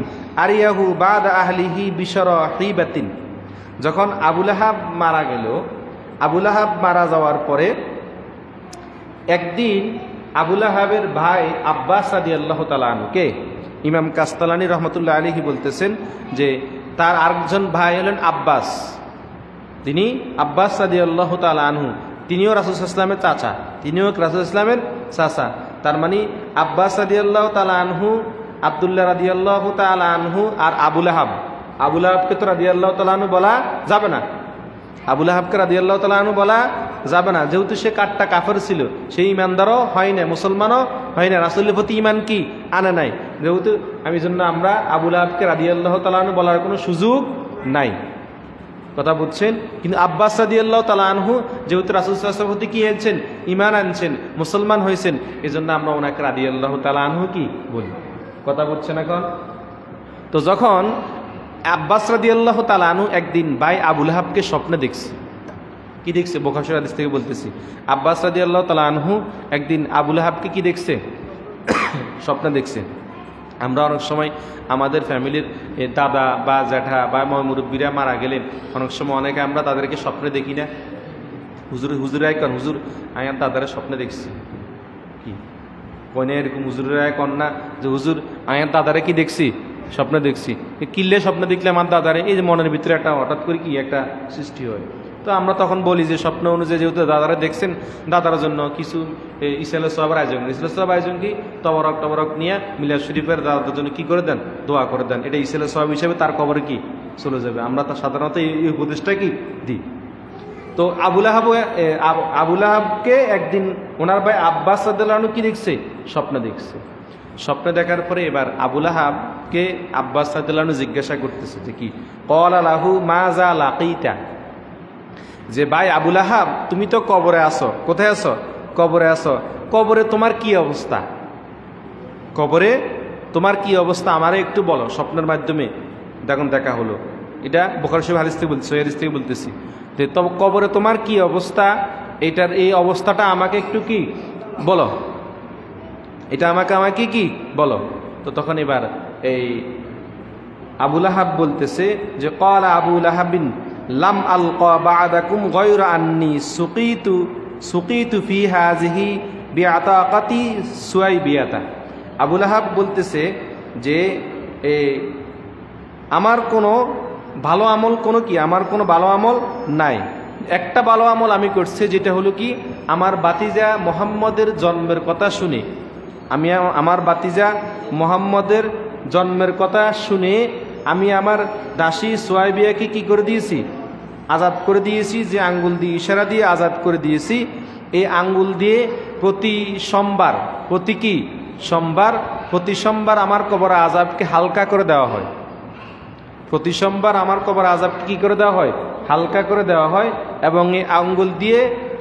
আরিয়াহু বাদা আহলিহি বিশরাহিবাতিন, যখন আবু লাহাব মারা গেল, আবু লাহাব মারা যাওয়ার পরে একদিন আবু লাহাবের ভাই আব্বাস রাদিয়াল্লাহু তাআলা আনহু, কে? ইমাম কাস্তালানী রহমতুল্লাহ আলাইহি বলতেছেন যে তার আরেকজন ভাই হলেন আব্বাস, তিনি আব্বাস রাদিয়াল্লাহু তাআলা আনহু, তিনিও রাসূল সাল্লাল্লাহু আলাইহি ওয়াসাল্লামের চাচা, তিনিও রাসূল সাল্লাল্লাহু আলাইহি ওয়াসাল্লামের চাচা। তার মানে আব্বাস রাদিয়াল্লাহু তাআলা আনহু, আব্দুল্লাহ রাদিয়াল্লাহু তাআলা আনহু আর আবু লাহাব। আবু লাহাবকে তো রাদিয়াল্লাহু তাআলা আনহু বলা যাবে না, আবু লাহাবকে রাদিয়াল্লাহু তাআলা আনহু বলা যাবে না, যেহেতু সে কাঠটা কাফের ছিল, সেই ইমানদারও হয় না, মুসলমানও হয় না, রাসূলের প্রতি ইমান কি আনে নাই, যেহেতু আমি জন্য আমরা আবু লাহাবকে রাদিয়াল্লাহু তাআলা আনহু বলার কোনো সুযোগ নাই। কথা বুঝছেন? কিন্তু আব্বাস রাদিয়াল্লাহু তাআলা আনহু যেহেতু রাসূল সাল্লাল্লাহু আলাইহি ওয়াসাল্লামের প্রতি কি এনেছেন? ইমান আনছেন, মুসলমান হয়েছেন, এজন্য আমরা ওনাকে রাদিয়াল্লাহু তাআলা আনহু কি বলি। কথা বুঝছেন এখন? তো যখন আব্বাস রাদিয়াল্লাহু তাআলা আনহু একদিন ভাই আবু লাহাবকে স্বপ্নে দেখছে। কি দেখছে? বুখারী হাদিস থেকে বলতেছি। আব্বাস রাদিয়াল্লাহু তাআলা আনহু একদিন আবু লাহাবকে কি দেখছে? স্বপ্নে দেখছে। আমরা অনেক সময় আমাদের ফ্যামিলির দাদা বা জ্যাঠা বা মুরব্বীরা মারা গেলেন, অনেক সময় অনেকে আমরা তাদেরকে স্বপ্নে দেখি না। হুজুরাই কন, হুজুর আমি দাদারা স্বপ্নে দেখছি। কি কনে এরকম হুজুরাই কন না যে হুজুর আমি দাদারে কি দেখছি? স্বপ্নে দেখছি। কিল্লে স্বপ্নে দেখলে আমার দাদারে, এই যে মনের ভিতরে একটা হঠাৎ করে কি একটা সৃষ্টি হয়। তো আমরা তখন বলি যে স্বপ্ন অনুযায়ী যেহেতু দাদারা দেখছেন, দাদার জন্য কিছু ইসলাম সবার আয়োজন, ইসলাম সব আয়োজন কি টবরক নিয়ে মিলাদ শরীফের দাদার জন্য কি করে দেন? দোয়া করে দেন। এটা ইসলাম সব হিসেবে তার কবরে কি চলে যাবে। আমরা তো সাধারণত এই উপদেশটা কি দিই। তো আবু লাহাবকে একদিন ওনার ভাই আব্বাস রাদিয়াল্লাহু আনহু কি দেখছে? স্বপ্ন দেখছে। স্বপ্নে দেখার পরে এবার আবু লাহাবকে আব্বাস রাদিয়াল্লাহু আনহু জিজ্ঞাসা করতেছে যে কি ক্বালা লাহু মাজা লাকিতা, যে ভাই আবু লাহাব তুমি তো কবরে আসো। কোথায় আসো? কবরে আসো। কবরে তোমার কি অবস্থা? কবরে তোমার কি অবস্থা আমারে একটু বলো। স্বপ্নের মাধ্যমে দেখুন দেখা হলো। এটা বুখারী শরীফ হাদিস থেকে বলছি, সহিহ হাদিস থেকে বলতেছি। তো কবরে তোমার কি অবস্থা, এটার এই অবস্থাটা আমাকে একটু কি বলো, এটা আমাকে কি বলো। তো তখন এবার এই আবু লাহাব বলতেছে যে ক্বালা আবু লাহাবিন লাম আলকা বা'দাকুম গায়রা আন্নী সুকিতু ফি হাযিহি বিআতাকাতি সুয়াইবিয়াতা। আবু লাহাব বলতেছে যে আমার কোনো ভালো আমল আমার কোনো ভালো আমল নাই। একটা ভালো আমল আমি করছি, যেটা হলো কি আমার বাতিজা মুহাম্মদের জন্মের কথা শুনে, আমি আমার বাতিজা মুহাম্মদের জন্মের কথা শুনে আমি আমার দাসী সুয়াইবিয়াকে কি করে দিয়েছি? আজাদ করে দিয়েছি। যে আঙ্গুল দিয়ে ইশারা দিয়ে আজাদ করে দিয়েছি, এই আঙ্গুল দিয়ে প্রতি সোমবার আমার কবর আজাবকে হালকা করে দেওয়া হয়। প্রতি সোমবার আমার কবর আজাবকে কি করে দেওয়া হয়? হালকা করে দেওয়া হয়। এবং এই আঙ্গুল দিয়ে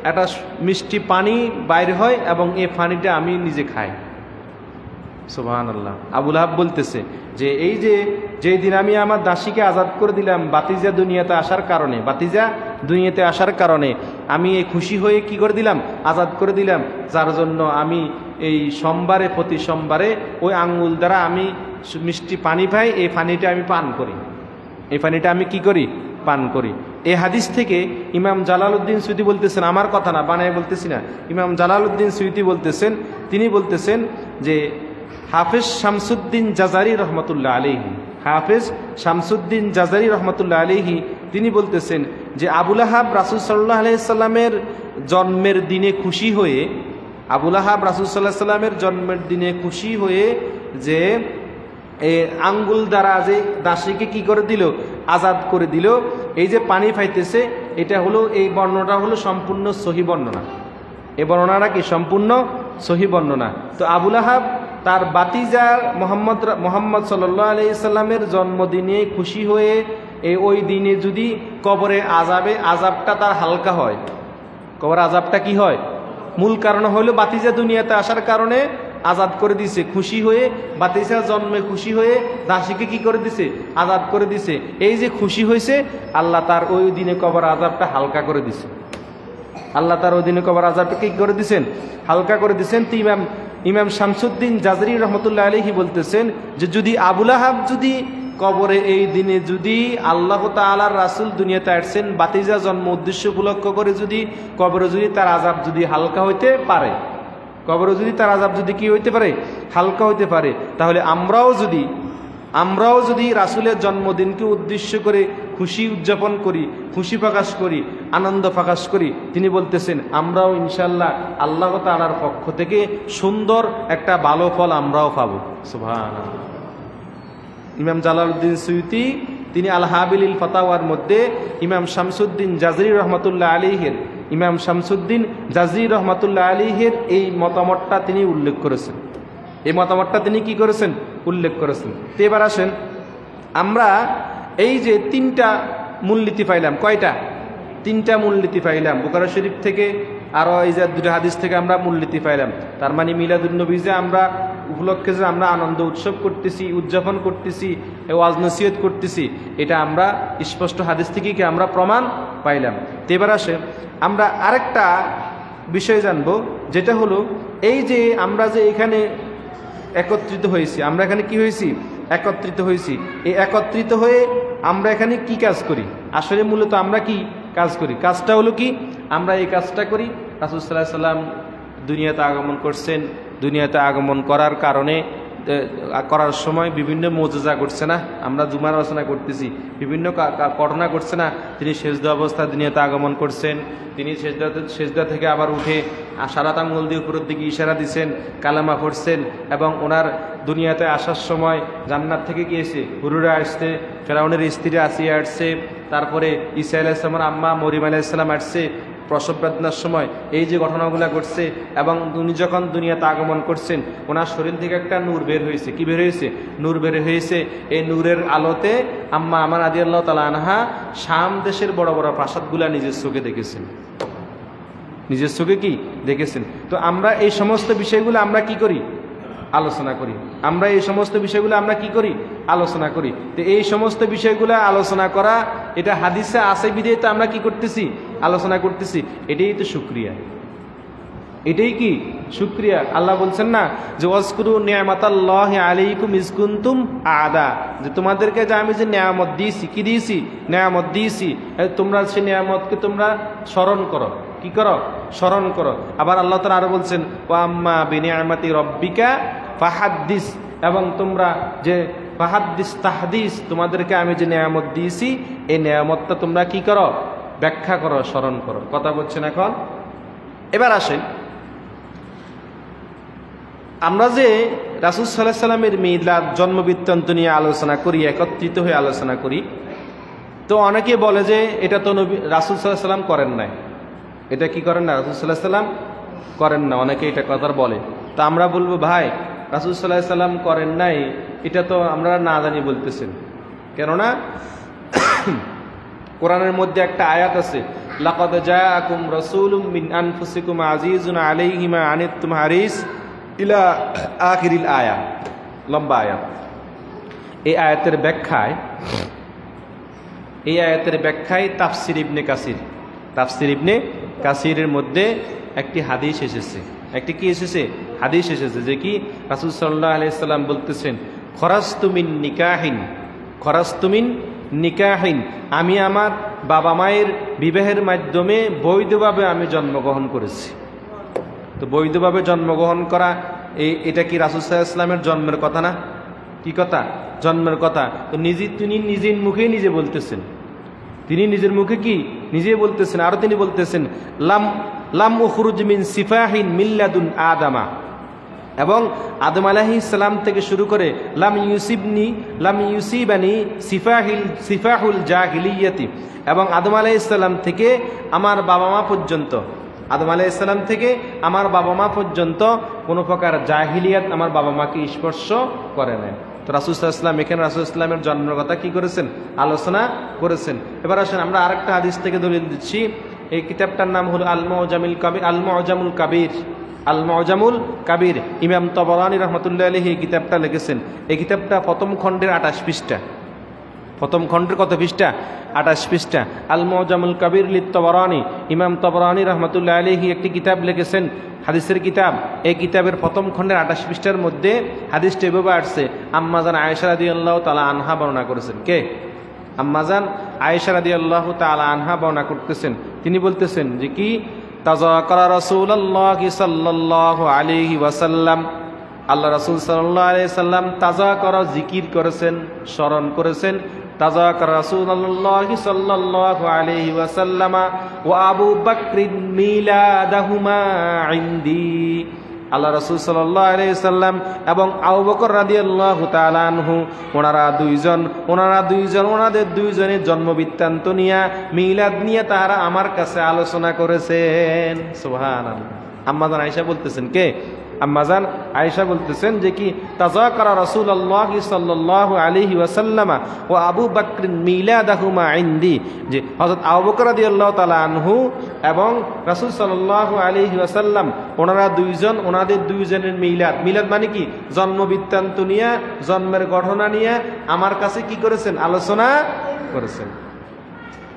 একটা মিষ্টি পানি বাইর হয় এবং এই পানিটা আমি নিজে খাই। সুবহানাল্লাহ। আবু লাহাব বলতেছে যে এই যেই দিন আমি আমার দাসীকে আজাদ করে দিলাম বাতিজা দুনিয়াতে আসার কারণে আমি এই খুশি হয়ে কি করে দিলাম? আজাদ করে দিলাম। যার জন্য আমি এই প্রতি সোমবারে ওই আঙ্গুল দ্বারা আমি মিষ্টি পানি পাই, এই পানিটা আমি পান করি। এই পানিটা আমি কি করি? পান করি। এই হাদিস থেকে ইমাম জালালউদ্দিন সুয়ুতী বলতেছেন, আমার কথা না, বানায় বলতেছি না, ইমাম জালালউদ্দিন সুয়ুতী বলতেছেন, তিনি বলতেছেন যে হাফেজ শামসুদ্দিন জাজারি রহমতুল্লাহ আলাইহি তিনি বলতেছেন যে আবু লাহাব রাসূল সাল্লাল্লাহু আলাইহি সাল্লামের জন্মের দিনে খুশি হয়ে যে আঙ্গুল দ্বারা যে দাসীকে কি করে দিল? আজাদ করে দিল। এই যে পানি পাইতেছে, এটা হলো, এই বর্ণনাটা হলো সম্পূর্ণ সহিহ বর্ণনা। এই বর্ণনাটা কি সম্পূর্ণ সহিহ বর্ণনা। তো আবু লাহাব তার বাতিজার মোহাম্মদ সাল্লাল্লাহু আলাইহি সাল্লামের জন্মদিনে খুশি হয়ে ওই দিনে যদি কবরে আজাবটা তার হালকা হয়, কবরে আজাবটা কি হয়? মূল কারণ হলো বাতিজা দুনিয়াতে আসার কারণে আজাদ করে দিছে। খুশি হয়ে বাতিজা জন্মে খুশি হয়ে দাসীকে কি করে দিছে? আজাদ করে দিছে। এই যে খুশি হয়েছে, আল্লাহ তার ওই দিনে কবর আজাবটা হালকা করে দিছে। কি করে দিছেন? হালকা করে দিছেন। তো ইমাম শামসুদ্দিন জাজরি রহমতুল্লাহ আলাইহি বলতেছেন যে যদি আবু লাহাব যদি কবরে এই দিনে যদি আল্লাহ তাআলার রাসূল দুনিয়াতে আসছেন বাতিজা জন্ম উদ্দেশ্য উপলক্ষ করে, যদি কবরে যদি তার আযাব যদি হালকা হইতে পারে, কবরে যদি তার আযাব যদি কি হইতে পারে? হালকা হইতে পারে, তাহলে আমরাও যদি রাসূলের জন্মদিনকে উদ্দেশ্য করে খুশি উদযাপন করি, খুশি প্রকাশ করি, আনন্দ প্রকাশ করি, তিনি বলতেছেন আমরাও ইনশাআল্লাহ আল্লাহ তাআলার পক্ষ থেকে সুন্দর একটা ভালো ফল আমরাও পাবো। সুবহানাল্লাহ। ইমাম জালালউদ্দিন সুয়ুতী তিনি আল হাবিলিল ফাতাওয়ার মধ্যে ইমাম শামসুদ্দিন জাজরি রহমতুল্লাহ আলাইহির এই মতামতটা তিনি উল্লেখ করেছেন। এই মতামতটা তিনি কি করেছেন? উল্লেখ করেছেন। তো এবার আসেন, আমরা এই যে তিনটা মূলনীতি পাইলাম, কয়টা? তিনটা মূলনীতি পাইলাম। বুখারী শরীফ থেকে আরও এই যে দুটো হাদিস থেকে আমরা মূলনীতি পাইলাম। তার মানে মিলাদুন্নবী যে আমরা উপলক্ষে যে আমরা আনন্দ উৎসব করতেছি, উদযাপন করতেছি, ওয়াজ নসিহত করতেছি, এটা আমরা স্পষ্ট হাদিস থেকে কি আমরা প্রমাণ পাইলাম। তো এবার আসে আমরা আরেকটা বিষয় জানবো, যেটা হলো এই যে আমরা যে এখানে একত্রিত হয়েছি, আমরা এখানে কি হয়েছি? একত্রিত হয়েছি। এই একত্রিত হয়ে আমরা এখানে কি কাজ করি? আসলে মূলত আমরা কি কাজ করি? কাজটা হলো কি? আমরা এই কাজটা করি, রাসূল সাল্লাল্লাহু আলাইহি ওয়াসাল্লাম দুনিয়াতে আগমন করছেন, দুনিয়াতে আগমন করার কারণে করার সময় বিভিন্ন মুজিজা করছে না, আমরা জুমার আলোচনা করতেছি, বিভিন্ন ঘটনা করছে না। তিনি সেজদা অবস্থায় দুনিয়াতে আগমন করছেন, তিনি সেজদা থেকে আবার উঠে সারাত আঙ্গুল দিয়ে উপরের দিকে ইশারা দিচ্ছেন, কালামা পড়ছেন, এবং ওনার দুনিয়াতে আসার সময় জান্নাত থেকে গিয়েছে, হুরুরা আসছে, ফেরাউনের স্ত্রী আসিয়া আসছে, তারপরে ঈসা আলাইহিস সালামের আম্মা মরিয়ম আলাইহিস সালাম আসছে প্রসব বেদনার সময়, এই যে ঘটনাগুলো ঘটছে। এবং উনি যখন দুনিয়াতে আগমন করছেন, ওনার শরীর থেকে একটা নূর বের হয়েছে। কি বের হয়েছে? নূর বের হয়েছে। এই নূরের আলোতে আম্মা আমার রাদিয়াল্লাহু তাআলা আনহা শাম দেশের বড় বড় প্রাসাদগুলা নিজের চোখে দেখেছেন, নিজের চোখে কি দেখেছেন। তো আমরা এই সমস্ত বিষয়গুলো আমরা কি করি? আলোচনা করি। আমরা এই সমস্ত বিষয়গুলো আমরা কি করি? আলোচনা করি। তো এই সমস্ত বিষয়গুলো আলোচনা করা, এটা হাদিসে আছে বিধায় তো আমরা কি করতেছি? আলোচনা করতেছি। এটাই তো শুকরিয়া, এটাই কি শুকরিয়া। আল্লাহ বলছেন না যে ওয়াজকুরু নি'মাতাল্লাহি আলাইকুম ইজ কুনতুম আ'দা, যে তোমাদেরকে যে আমি যে নিয়ামত দিয়েছি, কি দিয়েছি? নিয়ামত দিয়েছি, তোমরা সেই নিয়ামতকে তোমরা স্মরণ করো। কি করো? স্মরণ করো। আবার আল্লাহ তাআলা আরো বলছেন ওয়া আম্মা বিনি'মাতি রাব্বিকা ফাহাদ্দিস, এবং তোমরা যে ফাহাদ্দিস তাহদিস, তোমাদেরকে আমি যে নিয়ামত দিয়েছি, এই নিয়ামতটা তোমরা কি করো? ব্যাখ্যা করো, স্মরণ করো। কথা বলছেন এখন। এবার আসেন, আমরা যে রাসূল সাল্লাল্লাহু আলাইহি সাল্লামের মিলাদ জন্মবৃত্তান্ত নিয়ে আলোচনা করি, একত্রিত হয়ে আলোচনা করি, তো অনেকে বলে যে এটা তো নবী রাসূল সাল্লাল্লাহু আলাইহি সাল্লাম করেন নাই, এটা কি করেন না? রাসূল সাল্লাল্লাহু আলাইহি সাল্লাম করেন না, অনেকে এটা কথা বলে। তা আমরা বলবো ভাই, রাসূল সাল্লাল্লাহু আলাইহি সাল্লাম করেন নাই এটা তো আমরা না জানি বলতেছেন। কেননা কোরআনের মধ্যে একটা আয়াত আছে, লাকাদ জাআকুম রাসূলুম মিন আনফুসিকুম আজিজুন আলাইহি মা আনিতুম হারিস ইলা আখিরিল আয়া, লম্বা আয়াত। এই আয়াতের ব্যাখ্যায় তাফসির ইবনে কাসিরের মধ্যে একটি হাদিস এসেছে। একটি কি এসেছে? হাদিস এসেছে, যে কি রাসূল সাল্লাল্লাহু আলাইহি সাল্লাম বলতেছেন, খরাজতু মিন নিকাহিন, আমি আমার বাবা মায়ের বিবাহের মাধ্যমে বৈধভাবে আমি জন্মগ্রহণ করেছি। তো বৈধভাবে জন্মগ্রহণ করা, এটা কি রাসূল সাল্লাল্লাহু আলাইহি সাল্লামের জন্মের কথা না? কি কথা? জন্মের কথা। তো তিনি নিজের মুখেই নিজে বলতেছেন, তিনি নিজের মুখে কি নিজে বলতেছেন। আরো তিনি বলতেছেন লাম উখরুজ মিন সিফাহিন মিল্লাদুন আদামা, এবং আদম আলাইহিস সালাম থেকে শুরু করে লাম ইউসিবানি সিফাহুল জাহিলিয়াতি, এবং আদম আলাইহিস সালাম থেকে আমার বাবা মা পর্যন্ত, আদম আলাইহিস সালাম থেকে আমার বাবা মা পর্যন্ত কোনো প্রকার জাহিলিয়াত আমার বাবা মাকে স্পর্শ করে নাই। তো রাসূল সাল্লাল্লাহু আলাইহি ওয়াসাল্লাম এখানে রাসূল ইসলামের জন্মের কথা কি করেছেন? আলোচনা করেছেন। এবার আসেন আমরা আরেকটা হাদিস থেকে দলিল দিচ্ছি। এই কিতাবটার নাম হলো আল মুআজামুল কাবীর। ইমাম তাবরানী রাহমাতুল্লাহি আলাইহি এই কিতাবটা লিখেছেন। এই কিতাবটা প্রথম খণ্ডের 28 পৃষ্ঠা। প্রথম খণ্ডের কত পৃষ্ঠা? 28 পৃষ্ঠা। আল মুআজামুল কাবীর লিত-তাবরানী, ইমাম তাবরানী রাহমাতুল্লাহি আলাইহি একটি কিতাব লিখেছেন, হাদিসের কিতাব। এই কিতাবের প্রথম খণ্ডের 28 পৃষ্ঠার মধ্যে হাদিসটা এভাবে আসছে, আম্মাজান আয়েশা রাদিয়াল্লাহু তাআলা আনহা বর্ণনা করেছেন। কে? আম্মাজান আয়েশা রাদিয়াল্লাহু তাআলা আনহা বর্ণনা করতেছেন। তিনি বলতেছেন যে কি, তাযাকারা রাসূলুল্লাহি সাল্লাল্লাহু আলাইহি ওয়াসাল্লাম, আল্লাহ রাসূল সাল্লাল্লাহু আলাইহি সাল্লাম তাযাকারা জিকির করেছেন, স্মরণ করেছেন। তাযাকারা রাসূলুল্লাহি সাল্লাল্লাহু আলাইহি ওয়াসাল্লাম ওয়া আবু বকরিন মিলাদাহুমা ইনদি, আল্লাহ রাসূল সাল্লাল্লাহু আলাইহি সাল্লাম এবং আবু বকর রাদিয়াল্লাহু তাআলা আনহু, ওনাদের দুইজনের জন্মবৃত্তান্ত নিয়ে, মিলাদ নিয়ে তারা আমার কাছে আলোচনা করেছেন। সুবহানাল্লাহ। আম্মাজান আয়েশা বলতেছেন, কে? আম্মাজান আয়েশা বলতেছেন যে কি তাযাকারা রাসূলুল্লাহ সাল্লাল্লাহু আলাইহি ওয়াসাল্লাম ও আবু বকর মিলাদাহুমা ইনদি, যে হযরত আবু বকর রাদিয়াল্লাহু তাআলা আনহু এবং রাসূল সাল্লাল্লাহু আলাইহি ওয়াসাল্লাম ওনারা দুইজন, ওনাদের দুইজনের মিলাদ, মিলাদ মানে কি জন্ম বৃত্তান্ত নিয়ে, জন্মের ঘটনা নিয়ে আমার কাছে কি করেছেন, আলোচনা করেছেন।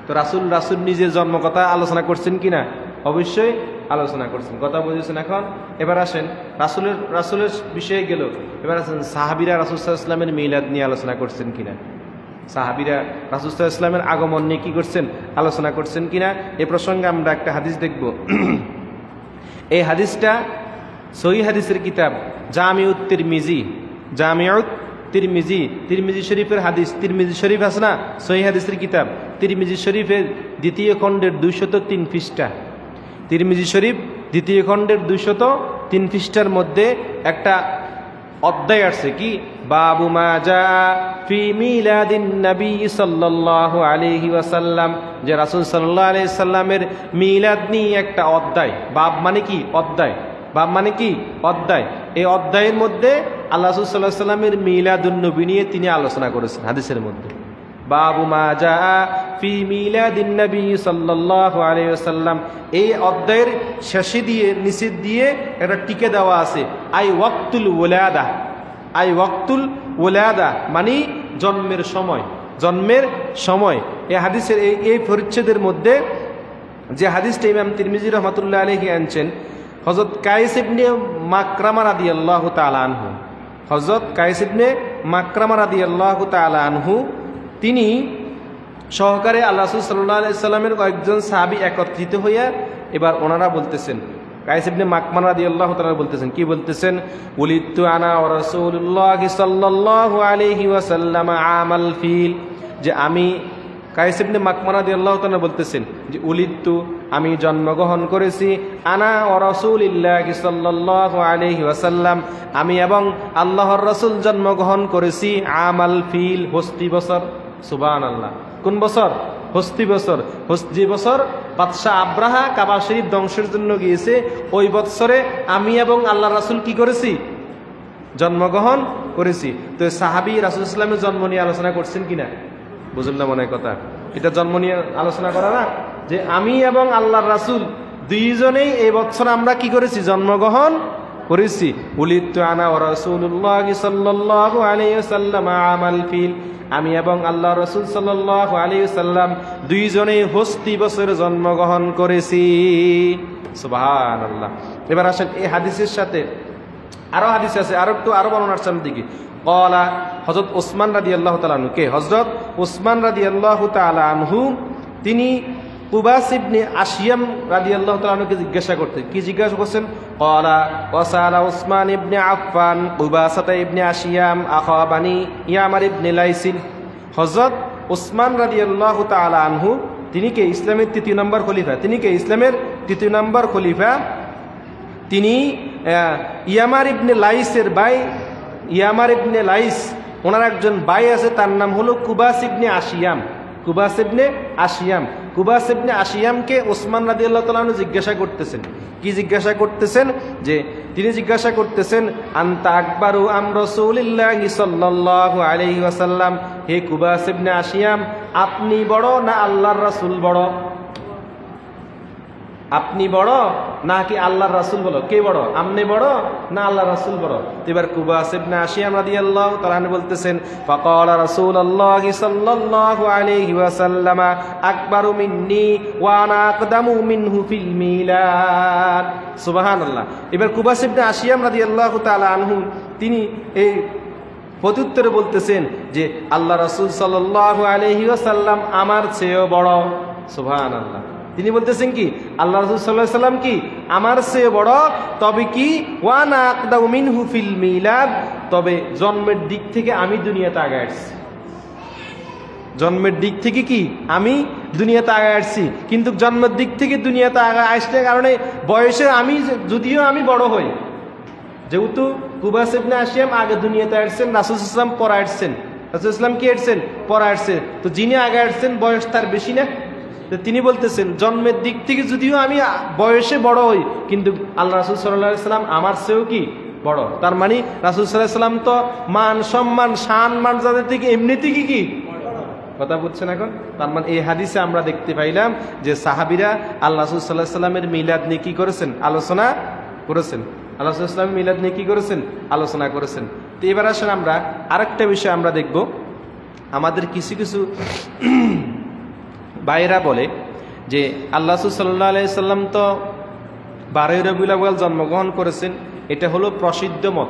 তো রাসূল নিজের জন্ম কথা আলোচনা করছেন কিনা? অবশ্যই আলোচনা করছেন। কথা বুঝেছেন? এখন এবার আসেন রাসূলের বিষয়ে গেল, এবার আসেন সাহাবীরা রাসূল সাল্লাল্লাহু আলাইহি ওয়াসাল্লামের মিলাদ নিয়ে আলোচনা করছেন কিনা, সাহাবীরা রাসূল সাল্লাল্লাহু আলাইহি ওয়াসাল্লামের আগমন নিয়ে কি করছেন, আলোচনা করছেন কিনা। এই প্রসঙ্গে আমরা একটা হাদিস দেখব। এই হাদিসটা সহিহ হাদিসের কিতাব জামিউত তিরমিজি, তিরমিজি শরীফের হাদিস। তিরমিজি শরীফ আছে না, সহিহ হাদিসের কিতাব। তিরমিজি শরীফের দ্বিতীয় খণ্ডের 203 পৃষ্ঠা। তিরমিজি শরীফ দ্বিতীয় খণ্ডের 203 পৃষ্ঠার মধ্যে একটা অধ্যায় আছে, কি বাবু মা জা ফি মিলাদিন নবী সাল্লাল্লাহু আলাইহি ওয়াসাল্লাম, যে রাসূল সাল্লাল্লাহু আলাইহি সাল্লামের মিলাদ নিয়ে একটা অধ্যায়। বাব মানে কি? অধ্যায়। বাব মানে কি? অধ্যায়। এই অধ্যায়ের মধ্যে আল্লাহ রাসূল সাল্লাল্লাহু আলাইহি সাল্লামের মিলাদুন নবী নিয়ে তিনি আলোচনা করেছেন হাদিসের মধ্যে। বাবু মা জা ফি মিলাদিন নবী সাল্লাল্লাহু আলাইহি ওয়াসাল্লাম, এই অধ্যায়ের শেষে দিয়ে নিচে দিয়ে একটা টিকে দেওয়া আছে, আই ওয়াক্তুল ওলাদা। আই ওয়াক্তুল ওলাদা মানে জন্মের সময়, জন্মের সময়। এই হাদিসের এই পরিচ্ছেদের মধ্যে যে হাদিসটা ইমাম তিরমিজি রাহমাতুল্লাহ আলাইহি আনছেন, হযরত কায়েস ইবনে মাকরামা রাদিয়াল্লাহু তাআলা আনহু, হযরত কায়েস ইবনে মাকরামা রাদিয়াল্লাহু তাআলা আনহু তিনি সহকারে আল্লাহ রাসূল সাল্লাল্লাহু আলাইহি সাল্লামের কয়েকজন সাহাবী একত্রিত হইয়া এবার ওনারা বলতেছেন, কায়েস ইবনে মাকরামা রাদিয়াল্লাহু তাআলা বলতেছেন, কি বলতেছেন, উলিদতু আনা ওয়া রাসূলুল্লাহ সাল্লাল্লাহু আলাইহি ওয়াসাল্লাম আমাল ফিল, যে আমি কায়েস ইবনে মাকরামা রাদিয়াল্লাহু তাআলা বলতেছেন যে উলিদতু, আমি জন্মগ্রহণ করেছি, আনা ওয়া রাসূলুল্লাহ সাল্লাল্লাহু আলাইহি ওয়াসাল্লাম, আমি এবং আল্লাহর রাসূল জন্মগ্রহণ করেছি আমাল ফিল, হস্তি বছর। সুবহানাল্লাহ। কোন বছর? হস্তি বছর। যে বছর বাদশাহ আব্রাহা কাবা শরীফ ধ্বংসের জন্য গিয়েছে, ওই বছরে আমি এবং আল্লাহ রাসূল কি করেছি? জন্মগ্রহণ করেছি। তো সাহাবী রাসূল সাল্লাল্লাহু আলাইহি ওয়াসাল্লামের জন্ম নিয়ে আলোচনা করছেন কিনা? বুঝলেন না মনে কথা? এটা জন্ম নিয়ে আলোচনা করা না, যে আমি এবং আল্লাহর রাসূল দুইজনেই এই বছর আমরা কি করেছি? জন্মগ্রহণ করেছি। উলিদতু আনা ওয়া রাসূলুল্লাহ সাল্লাল্লাহু আলাইহি ওয়াসাল্লাম আমাল ফিল, আমি এবং আল্লাহ রাসূল সাল্লাল্লাহু আলাইহি ওয়াসাল্লাম দুইজনেই হস্তি বছরে জন্মগ্রহণ করেছি। সুবহানাল্লাহ। এবার আসেন এই হাদিসের সাথে আরো হাদিস আছে, আরো বর্ণনার সামনে দিকে। ক্বালা, হযরত ওসমান রাদিয়াল্লাহু তাআলা আনহু, কে? হযরত ওসমান রাদিয়াল্লাহু তাআলা আনহু তিনি কুবাস ইবনে আশিয়াম রাদিয়াল্লাহু তাআলা আনহুকে জিজ্ঞাসা করতেন। কি জিজ্ঞাসা করছেন? ক্বালা ওয়াসালা ওসমান ইবনে আফফান কুবাসাতা ইবনে আশিয়াম আখা বানি ইয়ামার ইবনে লাইসিন। হযরত ওসমান রাদিয়াল্লাহু তাআলা আনহু তিনি কে? ইসলামের তৃতীয় নম্বর খলিফা। তিনি কে? ইসলামের তৃতীয় নম্বর খলিফা। তিনি ইয়ামার ইবনে লাইসের ভাই, ইয়ামার ইবনে লাইস ওনার একজন ভাই আছে, তার নাম হলো কুবাস ইবনে আশিয়াম। কুবাস ইবনে আশিয়াম। কুবাস ইবনে আশিয়ামকে ওসমান রাদিয়াল্লাহু তাআলা আনহু জিজ্ঞাসা করতেছেন। কি জিজ্ঞাসা করতেছেন? যে তিনি জিজ্ঞাসা করতেছেন, আনতা আকবারু আম রাসূলিল্লাহি সাল্লাল্লাহু আলাইহি ওয়াসাল্লাম, হে কুবাস ইবনে আশিয়াম, আপনি বড় না আল্লাহর রাসূল বড়? আপনি বড় নাকি আল্লাহর রাসূল বড়? কে বড়? আপনি বড় না আল্লাহর রাসূল বড়? এবার কুবাস ইবনে আশিয়াম রাদিয়াল্লাহু তাআলা আনহু বলতেছেন, ফাকালা রাসূলুল্লাহি সাল্লাল্লাহু আলাইহি ওয়াসাল্লাম আকবারু মিন্নি ওয়া আনা আকদামু মিনহু ফিল মিলাদ। সুবহানাল্লাহ। এবার কুবাস ইবনে আশিয়াম রাদিয়াল্লাহু তাআলা আনহু তিনি এই প্রত্যুত্তরে বলতেছেন যে আল্লাহ রাসূল সাল্লাল্লাহু আলাইহি ওয়াসাল্লাম আমার চেয়েও বড়। সুবহানাল্লাহ। তিনি বলতেছেন কি? আল্লাহ রাসূল সাল্লাল্লাহু আলাইহি ওয়াসাল্লাম কি আমার চেয়ে বড়, তবে কি ওয়া না আকদামু মিনহু ফিল মিলাদ, তবে জন্মের দিক থেকে আমি দুনিয়াতে আগে আসছি। জন্মের দিক থেকে কি আমি দুনিয়াতে আগে আসছি, কিন্তু জন্মের দিক থেকে দুনিয়াতে আগে আসতে কারণে বয়সে আমি যদিও আমি বড় হই, যেহেতু কুবাস ইবনে আশিয়াম আগে দুনিয়াতে আসছেন, রাসূল সাল্লাল্লাহু আলাইহি ওয়াসাল্লাম পরে আসছেন। রাসূল সাল্লাল্লাহু আলাইহি ওয়াসাল্লাম কি আসছেন? পরে আসছেন। তো যিনি আগে আসছেন বয়স তার বেশি না? তিনি বলতেছেন জন্মের দিক থেকে যদিও আমি বয়সে বড় হই, কিন্তু আল্লাহ রাসূল সাল্লাল্লাহু আলাইহি ওয়াসাল্লাম আমার চেয়েও কি বড়। তার মানে রাসূল সাল্লাল্লাহু আলাইহি সাল্লাম তো মান সম্মান শান মর্যাদা থেকে এমনিতেই কি কথা বলছেন এখন। তার মানে এই হাদিসে আমরা দেখতে পাইলাম যে সাহাবীরা আল্লাহ রাসূল সাল্লাল্লাহু আলাইহি সাল্লামের মিলাদ নিয়ে কি করেছেন, আলোচনা করেছেন। আল্লাহ রাসূল সাল্লাল্লাহু আলাইহি সাল্লামের মিলাদ নিয়ে কি করেছেন, আলোচনা করেছেন। তো এবার আসেন আমরা আরেকটা বিষয় আমরা দেখব। আমাদের কিছু কিছু ভাইয়েরা বলে যে আল্লাহ রাসূল সাল্লাল্লাহু আলাইহি সাল্লাম তো 12ই রবিউল আউয়াল জন্মগ্রহণ করেছেন, এটা হলো প্রসিদ্ধ মত।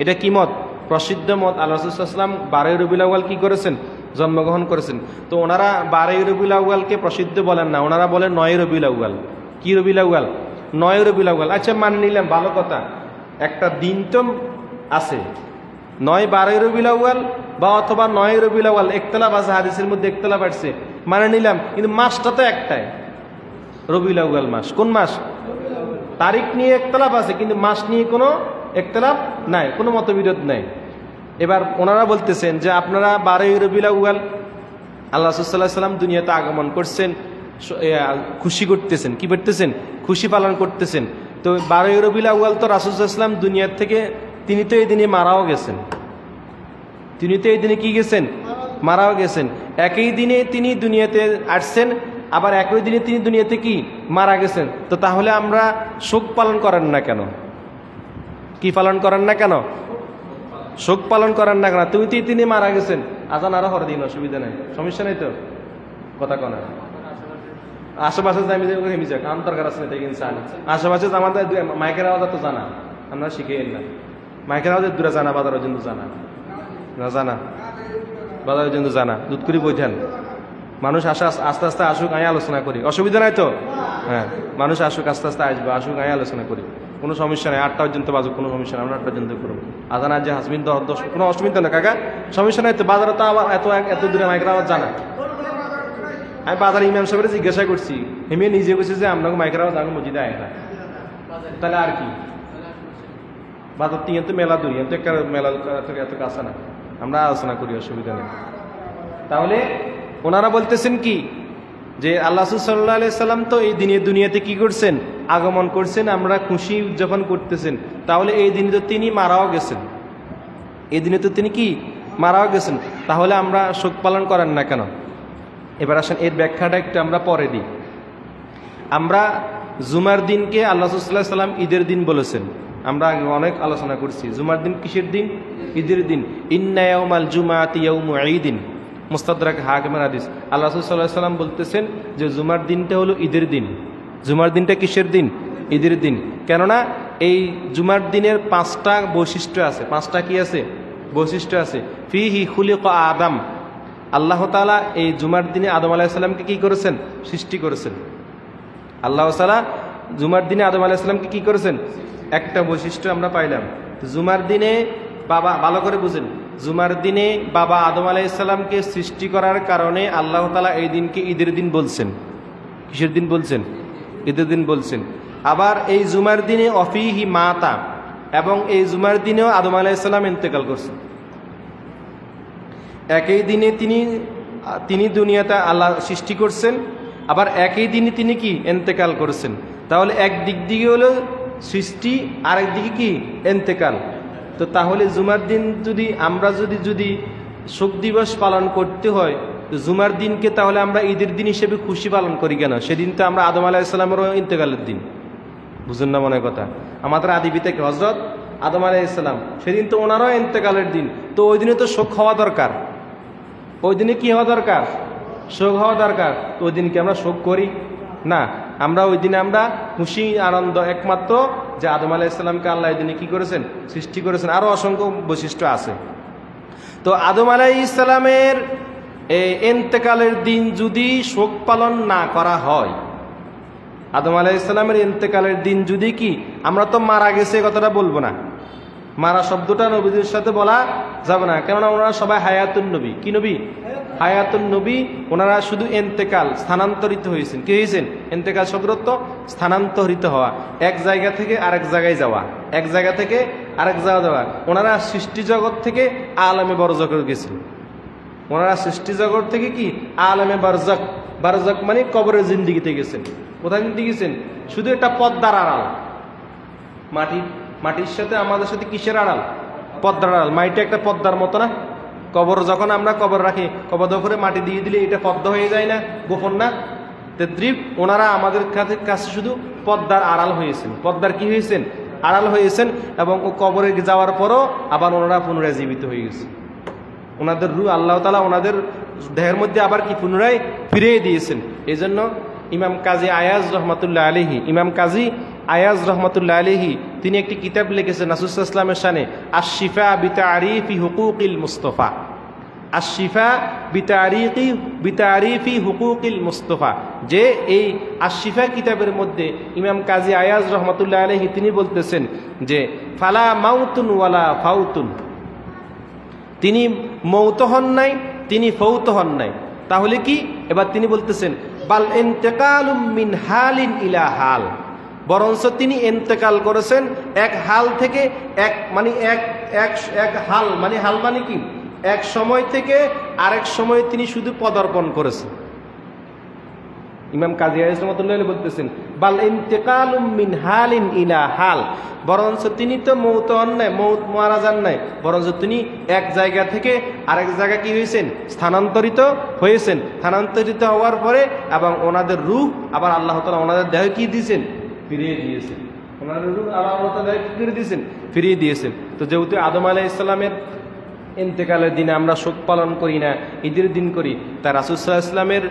এটা কি মত? প্রসিদ্ধ মত। আল্লাহ রাসূল সাল্লাল্লাহু আলাইহি সাল্লাম 12ই রবিউল আউয়াল কি করেছেন, জন্মগ্রহণ করেছেন। তো ওনারা 12ই রবিউল আউয়ালকে প্রসিদ্ধ বলেন না, ওনারা বলেন 9ই রবিউল আউয়াল। কি রবিউল আউয়াল? 9ই রবিউল আউয়াল। আচ্ছা মান নিলাম, ভালো কথা, একটা দিন তো আছে 9-12ই রবিউল আউয়াল বা অথবা 9ই রবিউল আউয়াল, ইখতিলাফ আছে, হাদিসের মধ্যে ইখতিলাফ আছে, মানে নিলাম, কিন্তু মাসটা তো একটাই, রবিউল আউয়াল মাস। কোন মাস? তারিখ নিয়ে ইখতিলাফ আছে, কিন্তু মাস নিয়ে কোনো ইখতিলাফ নাই, কোনো মতবিরোধ নাই। এবার ওনারা বলতেছেন যে আপনারা 12ই রবিউল আউয়াল আল্লাহ রাসূল সাল্লাল্লাহু আলাইহি সাল্লাম দুনিয়াতে আগমন করছেন, খুশি করতেছেন, কি করতেছেন? খুশি পালন করতেছেন। তো 12ই রবিউল আউয়াল তো রাসূল সাল্লাল্লাহু আলাইহি সাল্লাম দুনিয়ার থেকে তিনি তো এই দিনে মারাও গেছেন। তিনি তো এই দিনে কি গেছেন? মারাও গেছেন। একই দিনে তিনি দুনিয়াতে আসছেন, আবার একই দিনে তিনি দুনিয়াতে কি মারা গেছেন। তো তাহলে আমরা শোক পালন করেন না কেন? কি পালন করেন না কেন? শোক পালন করেন না কেন? তুমি তো তিনি মারা গেছেন, আজান আরো হরে দিন, অসুবিধা নাই, সমস্যা নেই তো, কথা কনা। আশেপাশে আমি হেমি যাক আম দরকার আছে না, ইনসান আশেপাশে আমাদের মাইকের আওয়াজ তো জানা, আমরা শিখে এলাম মাইকের আওয়াজের দূরে জানা, বাজার পর্যন্ত জানা না, জানা বাজার পর্যন্ত জানা, দুধ করি বইঠান। মানুষ আস্তে আস্তে আসুক, আয় আলোচনা করি, অসুবিধা নাই তো। হ্যাঁ, মানুষ আসুক, আস্তে আস্তে আসবে, আসুক, আয় আলোচনা করি, কোনো সমস্যা নেই। 8টা পর্যন্ত বাজুক, কোনো সমস্যা নেই, আমরা 8টা পর্যন্ত করবো। আজান আজ যে হাসবিন 10, কোনো অসুবিধা নেই কাকা, সমস্যা নাই তো। বাজারে তো আবার এত দূরে মাইকের আওয়াজ জানা। আমি বাজার ইমাম সাহেবের জিজ্ঞাসা করছি, হেমিয়ে নিজে বলছি যে আপনাকে মাইকের আওয়াজ আমি মসজিদে আয় না, তাহলে আর কি? বাজার তিন তো মেলা দূর, তো একটা মেলা এত কাছে না, আমরা আলোচনা করি, অসুবিধা নেই। তাহলে ওনারা বলতেছেন কি যে আল্লাহ রাসূল সাল্লাল্লাহু আলাইহি সাল্লাম তো এই দিনে দুনিয়াতে কি করছেন, আগমন করছেন, আমরা খুশি উদযাপন করতেছেন। তাহলে এই দিনে তো তিনি মারাও গেছেন, এই দিনে তো তিনি কি মারাও গেছেন, তাহলে আমরা শোক পালন করেন না কেন? এবার আসেন এর ব্যাখ্যাটা একটু আমরা পরে দিই। আমরা জুমার দিনকে আল্লাহ রাসূল সাল্লাল্লাহু আলাইহি সাল্লাম ঈদের দিন বলেছেন, আমরা আগে অনেক আলোচনা করছি। জুমার দিন কিসের দিন? ঈদের দিন। ইন্না ইয়াউমাল জুমাআতি ইয়াউমু ঈদিন, মুস্তাদরাক হাকিমের হাদিস। আল্লাহ রাসূল সাল্লাল্লাহু আলাইহি সাল্লাম বলতেছেন যে জুমার দিনটা হলো ঈদের দিন। জুমার দিনটা কিসের দিন? ঈদের দিন। কেননা এই জুমার দিনের 5টা বৈশিষ্ট্য আছে। 5টা কি আছে? বৈশিষ্ট্য আছে। ফিহি খুলিকা আদম, আল্লাহ তাআলা এই জুমার দিনে আদম আলাইহিস সালামকে কি করেছেন? সৃষ্টি করেছেন। আল্লাহ তাআলা জুমার দিনে আদম আলাইহিস সালামকে কি করেছেন? একটা বৈশিষ্ট্য আমরা পাইলাম। জুমার দিনে বাবা, ভালো করে বুঝেন, জুমার দিনে বাবা আদম আলাইহিস সালামকে সৃষ্টি করার কারণে আল্লাহ তাআলা এই দিনকে ঈদের দিন বলছেন। কিসের দিন বলছেন? ঈদের দিন বলছেন। আবার এই জুমার দিনে অফিহি মাতা, এবং এই জুমার দিনেও আদম আলাইহিস সালাম ইন্তেকাল করছেন। একই দিনে তিনি দুনিয়াতে আল্লাহ সৃষ্টি করছেন, আবার একই দিনে তিনি কি ইন্তেকাল করেছেন। তাহলে এক দিক দিকে হলো সৃষ্টি, আরেক দিকে কি ইন্তেকাল। তো তাহলে জুমার দিন যদি আমরা যদি শোক দিবস পালন করতে হয়, তো জুমার দিনকে তাহলে আমরা ঈদের দিন হিসেবে খুশি পালন করি কেন? সেদিন তো আমরা আদম আলাইহিস সালামেরও ইন্তেকালের দিন, বুঝুন না মনে কথা। আমাদের আদি পিতা কি হযরত আদম আলাইহিস সালাম, সেদিন তো ওনারও ইন্তেকালের দিন। তো ওই দিনে তো শোক হওয়া দরকার, ওই দিনে কি হওয়া দরকার? শোক হওয়া দরকার। তো ওই দিনকে আমরা শোক করি না, আমরা ওই দিনে আমরা খুশি আনন্দ একমাত্র যে আদম আলাইহিস সালামকে আল্লাহ এই দিনে কি করেছেন? সৃষ্টি করেছেন। আরো অসংখ্য বৈশিষ্ট্য আছে। তো আদম আলাইহিস সালামের এই ইন্তেকালের দিন যদি শোক পালন না করা হয়, আদম আলাইহিস সালামের ইন্তেকালের দিন যদি কি আমরা তো মারা গেছে কথাটা বলবো না, মারা শব্দটা নবীদের সাথে বলা যাবে না, কেননা ওনারা সবাই হায়াতুন নবী। কি নবী? হায়াতুন নবী। ওনারা শুধু ইন্তেকাল, স্থানান্তরিত হয়েছেন। কি হয়েছেন? ইন্তেকাল শব্দের অর্থ স্থানান্তরিত হওয়া, এক জায়গা থেকে আরেক জায়গায় যাওয়া, এক জায়গা থেকে আরেক জায়গায় যাওয়া। ওনারা সৃষ্টি জগৎ থেকে আলমে বরজকে গেছেন। ওনারা সৃষ্টি জগৎ থেকে কি আলমে বারজাক, বারজাক মানে কবরের জিন্দিগিতে গেছেন। কোথায় জিন্দিগি গেছেন? শুধু একটা পদ্মার আড়াল, মাটি মাটির সাথে আমাদের সাথে কিসের আড়াল? পদ্মার আড়াল। মাটিটা একটা পদ্মার মতো না? কবর যখন আমরা কবর রাখি, কবর করে মাটি দিয়ে দিলে এটা পদ্মা হয়ে যায় না, গোপন না? তেদ্রিব ওনারা আমাদের কাছে শুধু পদ্মার আড়াল হয়েছেন। পদ্মার কি হয়েছেন? আড়াল হয়েছেন। এবং ও কবরে যাওয়ার পরও আবার ওনারা পুনরায় জীবিত হয়ে গেছে। ওনাদের রূহ আল্লাহ তাআলা ওনাদের দেহের মধ্যে আবার কি পুনরায় ফিরিয়ে দিয়েছেন। এই জন্য ইমাম কাজী আয়াজ রহমাতুল্লাহ আলাইহি, ইমাম কাজী আয়াজ রহমাতুল্লাহ আলাইহি তিনি একটি কিতাব লিখেছেন রাসূল সাল্লাল্লাহু আলাইহি ওয়াসাল্লামের শানে, আশ-শিফা বিতারিফি হুকুকিল মুস্তাফা। আশ-শিফা বিতারিফি হুকুকিল মুস্তাফা, যে এই আশ-শিফা কিতাবের মধ্যে ইমাম কাজী আয়াজ রহমাতুল্লাহ আলাইহি তিনি বলতেছেন যে ফালা মাউতুন ওয়ালা ফাউতুন, তিনি মৌত হন নাই, তিনি ফৌত হন নাই। তাহলে কি? এবার তিনি বলতেছেন বাল ইন্তেকালুম মিন হালিন ইলা হাল, বরঞ্চ তিনি ইন্তেকাল করেছেন এক হাল থেকে এক মানে এক হাল মানে হাল মানে কি? এক সময় থেকে আরেক সময় তিনি শুধু পদার্পণ করেছেন। ইমাম কাজী আয়াজ রাহমাতুল্লাহ আলাইহি বলতেছেন বাল ইন্তেকালুম মিন হালিন ইলা হাল, বরঞ্চ তিনি তো মৌত হন নাই, মারা যান নাই, বরঞ্চ তিনি এক জায়গা থেকে আরেক জায়গা কি হয়েছেন? স্থানান্তরিত হয়েছেন। স্থানান্তরিত হওয়ার পরে এবং ওনাদের রূহ আবার আল্লাহ তাআলা ওনাদের দেহে কি দিয়েছেন? ফিরিয়ে দিয়েছেন। ওনাদের রূহ আবার আল্লাহ তাআলা কি করে দিয়েছেন? ফিরিয়ে দিয়েছেন। তো যেহেতু আদম আলাইহিস সালামের ইন্তেকালের দিনে আমরা শোক পালন করি না, ঈদের দিন করি, তাই রাসূল সাল্লাল্লাহু আলাইহি ওয়াসাল্লামের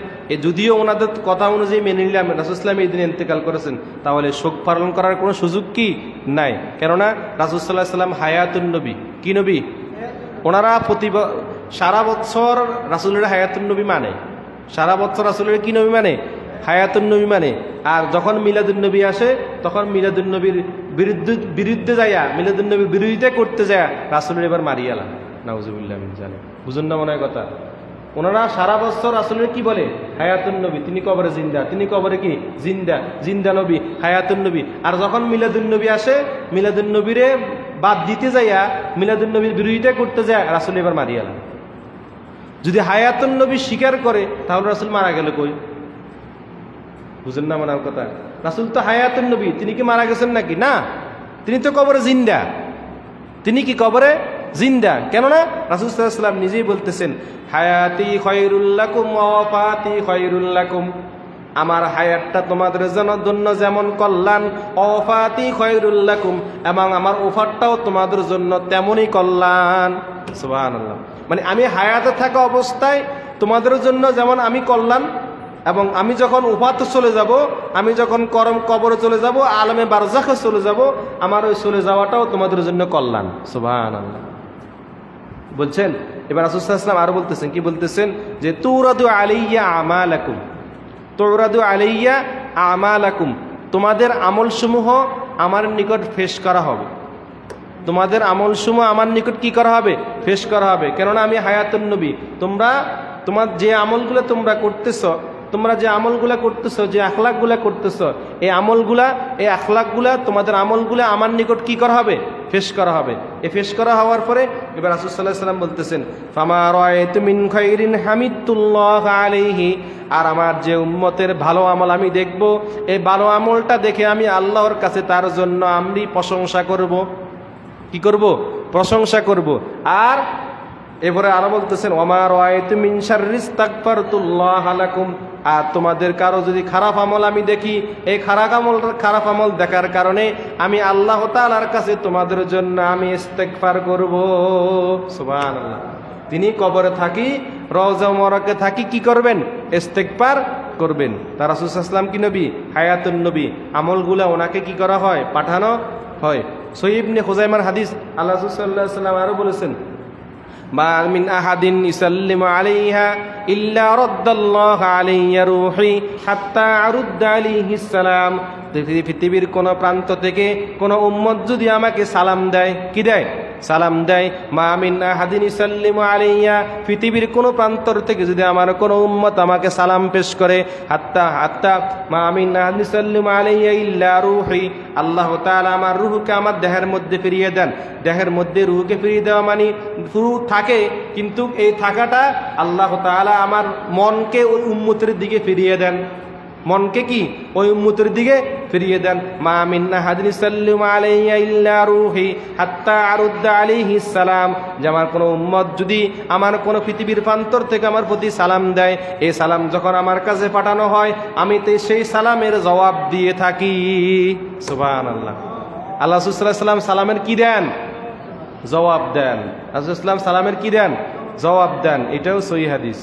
যদিও ওনাদের কথা অনুযায়ী মেনে নিলাম রাসূল সাল্লাল্লাহু আলাইহি ওয়াসাল্লাম এই দিনে ইন্তেকাল করেছেন, তাহলে শোক পালন করার কোনো সুযোগ কি নাই? কেননা রাসূল সাল্লাল্লাহু আলাইহি ওয়াসাল্লাম হায়াতুন নবী। কি নবী? ওনারা সারা বছর রাসূলের হায়াতুন নবী মানে, সারা বছর রাসূলের কি নবী মানে? হায়াতুন নবী মানে। আর যখন মিলাদুন নবী আসে তখন মিলাদুন নবীর বিরুদ্ধে যাইয়া, মিলাদুন নবীর বিরোধিতা করতে যায় রাসূলের এবার মারিয়ালা। নাউজুবিল্লাহ মিন জালিক। বুঝুন না মনে হয় কথা? ওনারা সারা বছর রাসূলের কি বলে? হায়াতুন নবী, তিনি কবরে জিন্দা, তিনি কবরে কি জিন্দা, জিন্দা নবী, হায়াতুন নবী। আর যখন মিলাদুন নবী আসে, মিলাদুন নবীরে বাদ দিতে যাইয়া, মিলাদুন নবীর বিরোধিতা করতে যায় রাসূল এবার মারিয়ালা। যদি হায়াতুন নবী স্বীকার করে তাহলে রাসূল মারা গেল কই? বুঝেন না মনে হয় কথা? রাসূল তো হায়াতুন নবী, তিনি কি মারা গেছেন নাকি? না, তিনি তো কবরে জিন্দা। তিনি কি কবরে জিন্দা? কেননা রাসূল সাল্লাল্লাহু আলাইহি ওয়াসাল্লাম নিজেই বলতেছেন হায়াতি খায়রুল লাকুম ওয়া ওয়াফাতি খায়রুল লাকুম, আমার হায়াতটা তোমাদের জন্য যেমন কল্যাণ, ওয়াফাতি খায়রুল লাকুম, এবং আমার ওফাতটাও তোমাদের জন্য তেমনই কল্যাণ। সুবহানাল্লাহ। মানে আমি হায়াতে থাকা অবস্থায় তোমাদের জন্য যেমন আমি কল্যাণ, এবং আমি যখন উফাতে চলে যাব, আমি যখন কবরে চলে যাব, আলমে বারজাখে চলে যাব, আমার ওই চলে যাওয়াটাও তোমাদের জন্য কল্যাণ। সুবহানাল্লাহ বলছেন। এবার রাসূল সাল্লাল্লাহু আলাইহি ওয়াসাল্লাম আরো বলতেছেন, কি বলতেছেন? যে তুরাদু আলাইয়া আমালাকুম, তুরাদু আলাইয়া আমালাকুম, তোমাদের আমলসমূহ আমার নিকট পেশ করা হবে। তোমাদের আমলসমূহ আমার নিকট কি করা হবে? পেশ করা হবে। কেননা আমি হায়াতুন নবী। তোমার যে আমলগুলো তোমরা করতেছ, তোমরা যে আমলগুলা করতেছো, যে আখলাকগুলা করতেছো, এই আমলগুলা, এই আখলাকগুলা, তোমাদের আমলগুলা আমার নিকট কি করা হবে? পেশ করা হবে। এই পেশ করা হওয়ার পরে এবার রাসূল সাল্লাল্লাহু আলাইহি ওয়াসাল্লাম বলতেছেন ফামা রাআইতু মিন খায়রিন হামিদুল্লাহ আলাইহি, আর আমার যে উম্মতের ভালো আমল আমি দেখব, এই ভালো আমলটা দেখে আমি আল্লাহর কাছে তার জন্য আমি প্রশংসা করব। কি করব? প্রশংসা করব। আর এরপরে আরো বলতেছেন ওমা রাআইতু মিন শাররিস তাগফারতুল্লাহ লাকুম, আর তোমাদের কারো যদি খারাপ আমল আমি দেখি, এই খারাপ আমল দেখার কারণে আমি আল্লাহ তাআলার কাছে তোমাদের জন্য আমি ইস্তেগফার করব। সুবহানাল্লাহ। তিনি কবরে থাকি, রওজা মুবারকে থাকি, কি করবেন? ইস্তেগফার করবেন। তার রাসূল সাল্লাল্লাহু আলাইহি ওয়াসাল্লাম কি নবী? হায়াতুন নবী। আমলগুলা ওনাকে কি করা হয়? পাঠানো হয়। সহিহ ইবনে খুজাইমার হাদিস, আল্লাহ রাসূল সাল্লাল্লাহু আলাইহি ওয়াসাল্লাম আরো বলেছেন মা মিন আহাদিন ইসাল্লিমু আলাইহা ইল্লা রাদ্দাল্লাহু আলাইহি রূহি হাত্তা আরুদ্দা আলাইহিস সালাম। পৃথিবীর কোন প্রান্ত থেকে কোন উম্মত যদি আমাকে সালাম দেয়, কি দেয়? সালাম দেয়। মা মিন আহাদিন ইসাল্লিমু আলাইহা, পৃথিবীর কোন প্রান্তর থেকে যদি আমার কোন উম্মত আমাকে সালাম পেশ করে, হাত্তা মা মিন আহাদিন ইসাল্লিমু আলাইহা ইল্লা রূহি, আল্লাহ তাআলা আমার রূহকে আমার দেহের মধ্যে ফিরিয়ে দেন। দেহের মধ্যে রূহকে ফিরিয়ে দেওয়া মানে রূহ থাকে, কিন্তু এই থাকাটা আল্লাহ তাআলা আমার মনকে ওই উম্মতের দিকে ফিরিয়ে দেন। মনকে কি ওই উম্মতের দিকে ফিরিয়ে দেন। মা মিন আহাদিন ইসাল্লিমু আলাইয়া ইল্লা রূহি হাত্তা আরুদ্দা আলাইহিস সালাম, যে আমার কোনো উম্মত যদি আমার কোনো পৃথিবীর প্রান্তর থেকে আমার প্রতি সালাম দেয়, এই সালাম যখন আমার কাছে পাঠানো হয় আমি তো সেই সালামের জবাব দিয়ে থাকি। সুবহানাল্লাহ। আল্লাহ রাসূল সাল্লাল্লাহু আলাইহি ওয়াসাল্লাম সালামের কি দেন? জবাব দেন। রাসূল সাল্লাল্লাহু আলাইহি ওয়াসাল্লাম সালামের কি দেন? জবাব দেন। এটাও সহিহ হাদিস।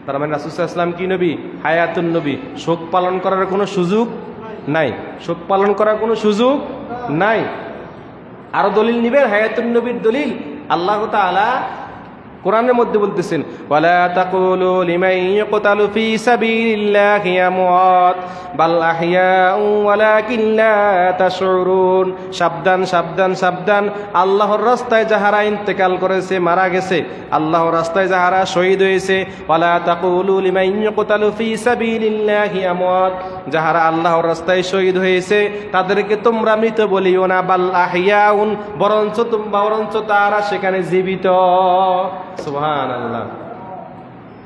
তার মানে রাসূল সাল্লাল্লাহু আলাইহি ওয়াসাল্লাম কি নবী? হায়াতুন নবী। শোক পালন করার কোনো সুযোগ নাই, শোক পালন করার কোনো সুযোগ নাই। আরো দলিল নিবেন হায়াতুন নবীর দলিল। আল্লাহ তাআলা কোরআনের মধ্যে বলতেছেন, ওয়ালা তাকুলু লিমান ইয়াকতালু ফি সাবিলিল্লাহি আমওয়াত বাল আহইয়াউ ওয়ালাকিন লা তাশউরুন। সাবধান সাবধান সাবধান, আল্লাহর রাস্তায় যাহারা ইন্তেকাল করেছে, মারা গেছে, আল্লাহর রাস্তায় যাহারা শহীদ হয়েছে, ওয়ালা তাকুলু লিমান ইয়াকতালু ফি সাবিলিল্লাহি আমওয়াত, যাহারা আল্লাহর রাস্তায় শহীদ হয়েছে তাদেরকে তোমরা মৃত বলিও না, বাল আহইয়াউন, বরঞ্চ তারা সেখানে জীবিত। সুবহানাল্লাহ।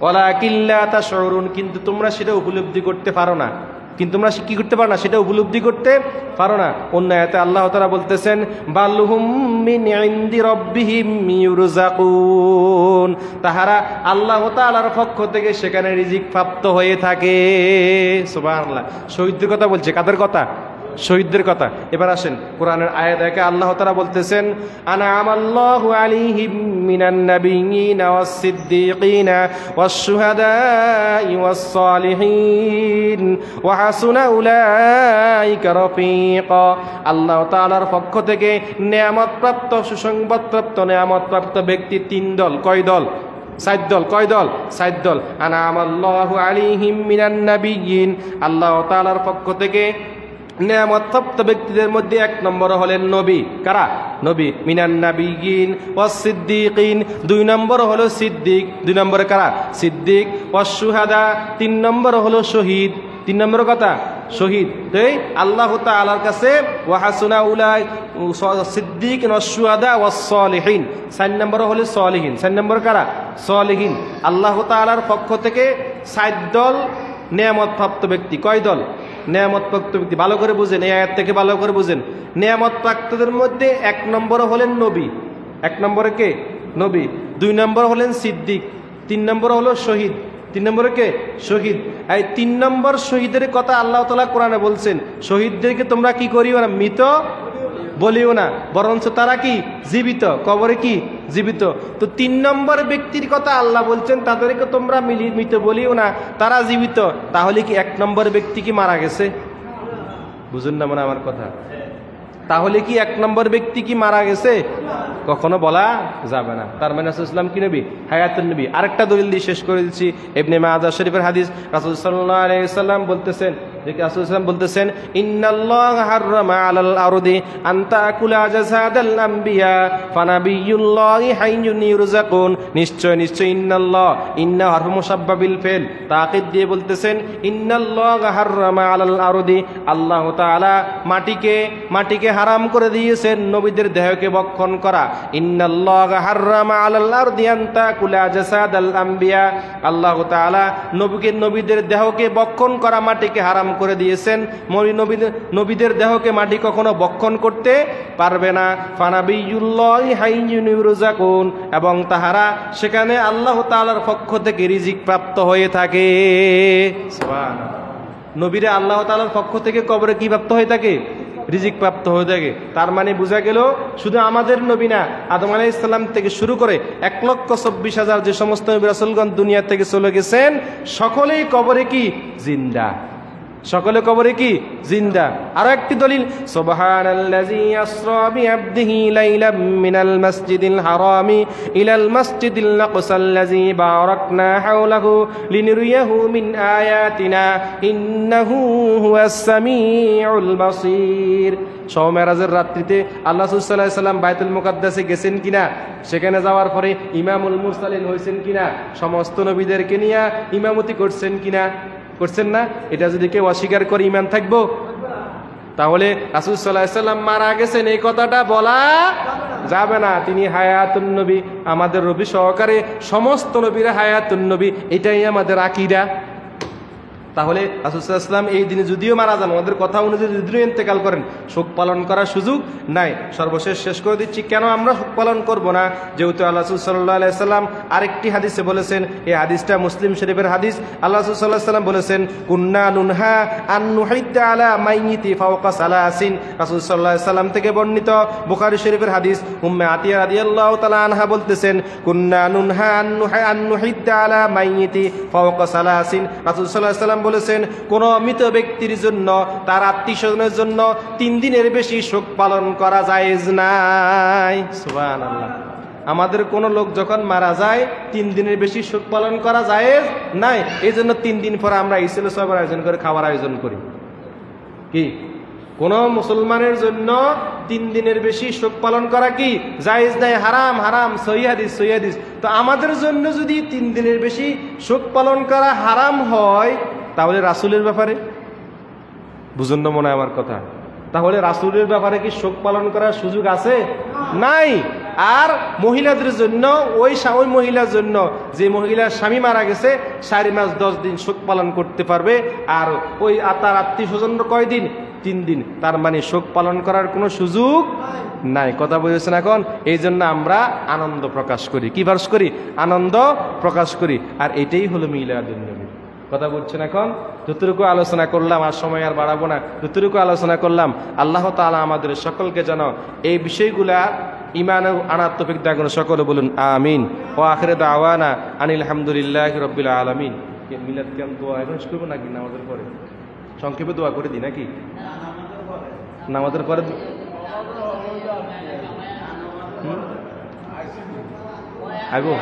ওয়ালাকিন লা তাশউরুন, কিন্তু তোমরা সেটা উপলব্ধি করতে পারো না, কিন্তু তোমরা কি করতে পারো না? সেটা উপলব্ধি করতে পারো না। অন্য আয়াতে আল্লাহ তাআলা বলতেছেন, বালহুম মিন ইনদি রাব্বিহিম ইউরযাকুন, তাহারা আল্লাহ তাআলার পক্ষ থেকে সেখানে রিজিক প্রাপ্ত হয়ে থাকে। সুবহানাল্লাহ। শহীদদের কথা বলছে, কাদের কথা? শহীদদের কথা। এবার আসেন কোরআনের আয়াত দেখে আল্লাহ তাআলা বলতেছেন, আনআমাল্লাহু আলাইহিম মিনান নাবিয়্যিনা ওয়াস সিদ্দীকিনা ওয়াশ শুহাদাই ওয়াস সালিহিন ওয়া হাসুনা উলাইকা রফিকা। আল্লাহ তাআলার পক্ষ থেকে নেয়ামতপ্রাপ্ত, সুসংবাদপ্রাপ্ত, নেয়ামতপ্রাপ্ত ব্যক্তি তিন দল। কয় দল? 7 দল। কয় দল? 7 দল। আনআমাল্লাহু আলাইহিম মিনান নাবিয়্যিন, আল্লাহ তাআলার পক্ষ থেকে নেয়ামতপ্রাপ্ত ব্যক্তিদের মধ্যে 1 নম্বর হলেন নবী। কারা? নবী। মিনান নাবিয়্যিন ওয়াস সিদ্দীকিন, 2 নম্বর হলো সিদ্দিক। 2 নম্বরে কারা? সিদ্দিক। ওয়াস শুহাদা, 3 নম্বর হলো শহীদ। 3 নম্বর কথা শহীদ। এই আল্লাহ তাআলার কাছে ওয়া হাসুনা উলাই সিদ্দিক ওয়াস শুহাদা ওয়াস সালিহিন, 4 নম্বর হলো সালিহিন। 4 নম্বর কারা? সালিহিন। আল্লাহ তাআলার পক্ষ থেকে 7 দল নেয়ামতপ্রাপ্ত ব্যক্তি। কয় দল? নেয়ামতপ্রাপ্ত ব্যক্তি। ভালো করে বুঝেন, এই আয়াত থেকে ভালো করে বুঝেন। নেয়ামতপ্রাপ্তদের মধ্যে 1 নম্বর হলেন নবী। 1 নম্বরে কে? নবী। 2 নম্বর হলেন সিদ্দিক। 3 নম্বর হলো শহীদ। 3 নম্বরে কে? শহীদ। এই 3 নম্বর শহীদের কথা আল্লাহ তাআলা কোরআনে বলছেন, শহীদদেরকে তোমরা কি করিও না? মৃত বলিও না, বরঞ্চ তারা কি? জীবিত। কবরে কি? জীবিত। তো 3 নম্বর ব্যক্তির কথা আল্লাহ বলছেন, তাদেরকে তোমরা মৃত বলিও না, তারা জীবিত। তাহলে কি 1 নম্বর ব্যক্তি কি মারা গেছে? বুঝুন না মনে আমার কথা? তাহলে কি 1 নম্বর ব্যক্তি কি মারা গেছে? কখনো বলা যাবে না। তার মানে রাসূল সাল্লাল্লাহু আলাইহি ওয়াসাল্লাম কি নবী? হায়াতুন নবী। আরেকটা দলিল দিয়ে শেষ করে দিচ্ছি। ইবনে মাজাহ শরীফের হাদিস, রাসূল সাল্লাল্লাহু আলাইহি ওয়াসাল্লাম বলতেছেন, রাসূল সাল্লাল্লাহু বলতেছেন, ইন্নাল্লাহা হাররামা আলাল আরদি আন তাকুলা জাসাদাল আম্বিয়া ফানাবিয়ুল্লাহি হাইয়ুন ইউরযাকুন। নিশ্চয় নিশ্চয়, ইন্নাল্লাহ, ইন্না হারফ মুসাব্বা বিল ফিল, তাকিদ দিয়ে বলতেছেন, ইন্নাল্লাহা হাররামা আলাল আরদি, আল্লাহ তাআলা মাটিকে হারাম করে দিয়েছেন নবীদের দেহকে ভক্ষণ করা। ইন্নাল্লাহা হাররামা আলাল আরদি আন তাকুলা জাসাদাল আম্বিয়া, আল্লাহ তাআলা নবীদের দেহকে ভক্ষণ করা মাটিকে হারাম করে দিয়েছেন। নবীদের দেহকে মাটি কখনো ভক্ষণ করতে পারবে না। ফানাবিয়ুল্লাহি হাইয়ুন ইউরযাকুন, এবং তাহারা সেখানে আল্লাহ তাআলার পক্ষ থেকে রিজিক প্রাপ্ত হয়ে থাকে। সুবহানাল্লাহ। নবীরা আল্লাহ তাআলার পক্ষ থেকে কবরে কি প্রাপ্ত হয়ে থাকে? রিজিক প্রাপ্ত হয়ে থাকে। তার মানে বোঝা গেল শুধু আমাদের নবী না, আদম আলাইহিস সালাম থেকে শুরু করে 1,24,000 যে সমস্ত নবী রাসূলগণ দুনিয়া থেকে চলে গেছেন, সকলেই কবরে কি? জিন্দা। সকলে কবরে কি? জিন্দা। আরো একটি দলিল, সুবহানাল্লাযী আসরা বিআবদিহি লাইলাম মিনাল মাসজিদিল হারামি ইলাল মাসজিদিল আকসাল্লাযী বারাকনা হাওলাহু লিনুরিয়াহু মিন আয়াতিনা ইন্নাহু হুয়াস সামিউল বাসীর। শবে মেরাজের রাত্রিতে আল্লাহ সাল্লাল্লাহু আলাইহি ওয়াসাল্লাম বাইতুল মুকাদ্দাসে গেছেন কিনা? সেখানে যাওয়ার পরে ইমামুল মুরসালিন হয়েছেন কিনা? সমস্ত নবীদেরকে নিয়ে ইমামতি করছেন কিনা? করছেন না? এটা যদি কেউ অস্বীকার করে ঈমান থাকবো? তাহলে রাসূল সাল্লাল্লাহু আলাইহি ওয়াসাল্লাম মারা গেছেন এই কথাটা বলা যাবে না। তিনি হায়াতুন নবী, আমাদের নবী সহকারে সমস্ত নবীরা হায়াতুন নবী, এটাই আমাদের আকীদা। তাহলে রাসূল সাল্লাল্লাহু আলাইহি ওয়াসাল্লাম এই দিনে যদিও মারা যান, ওদের কথা অনুযায়ী যদিও ইন্তেকাল করেন, শোক পালন করার সুযোগ নাই। সর্বশেষ শেষ করে দিচ্ছি, কেন আমরা শোক পালন করব না? যেহেতু আল্লাহ রাসূল সাল্লাল্লাহু আলাইহি ওয়াসাল্লাম আরেকটি হাদিসে বলেছেন, এই হাদিসটা মুসলিম শরীফের হাদিস। আল্লাহ রাসূল সাল্লাল্লাহু আলাইহি ওয়াসাল্লাম বলেছেন, কুন্না নুনহা আন নুহিদ্দা আলা মাইয়িতি ফাওকা সালাসিন। রাসূল সাল্লাল্লাহু আলাইহি ওয়াসাল্লাম থেকে বর্ণিত বুখারী শরীফের হাদিস। উম্মে আতিয়া রাদিয়াল্লাহু তাআলা আনহা বলতেছেন, কুন্না নুনহা আন নুহিদ্দা আলা মাইয়িতি ফাওকা সালাসিন। রাসূল সাল্লাল্লাহু আলাইহি ওয়াসাল্লাম বলেছেন, কোন মৃত ব্যক্তির জন্য, তার আত্মীয়স্বজনের জন্য 3 দিনের বেশি শোক পালন করা জায়েজ নাই। সুবহানাল্লাহ। আমাদের কোন লোক যখন মারা যায় 3 দিনের বেশি শোক পালন করা জায়েজ নাই। এই জন্য 3 দিন পরে আমরা ইসলে সবার আয়োজন করে খাওয়ার আয়োজন করি। কি কোন মুসলমানের জন্য 3 দিনের বেশি শোক পালন করা কি জায়েজ নাই, হারাম, হারাম, সহিহ হাদিস, সহিহ হাদিস। তো আমাদের জন্য যদি 3 দিনের বেশি শোক পালন করা হারাম হয়, তাহলে রাসূলের ব্যাপারে বুঝুন না মনে হয় আমার কথা, তাহলে রাসূলের ব্যাপারে কি শোক পালন করার সুযোগ আছে? নাই। আর মহিলাদের জন্য, ওই মহিলার জন্য যে মহিলার স্বামী মারা গেছে 4 মাস 10 দিন শোক পালন করতে পারবে। আর ওই তার আত্মীয় স্বজন কয়দিন? 3 দিন। তার মানে শোক পালন করার কোনো সুযোগ নাই। কথা বুঝেছেন এখন? এই জন্য আমরা আনন্দ প্রকাশ করি। কি প্রকাশ করি? আনন্দ প্রকাশ করি। আর এটাই হলো মিলাদুন নবী। কথা বলছেন এখন? যতটুকু আলোচনা করলাম, আর সময় আর বাড়াবো না, যতটুকু আলোচনা করলাম, আল্লাহ তাআলা আমাদের সকলকে যেন এই বিষয়গুলা ঈমান আনার তৌফিক দান করুন। সকলে বলুন আমিন। ওয়া আখিরু দাওয়ানা আনিল হামদুলিল্লাহি রাব্বিল আলামিন। মিলাদ কেন দোয়া এখন করব নাকি নামাজের পরে? সংক্ষেপে দোয়া করে দিই নাকি? নামাজের পরে আগো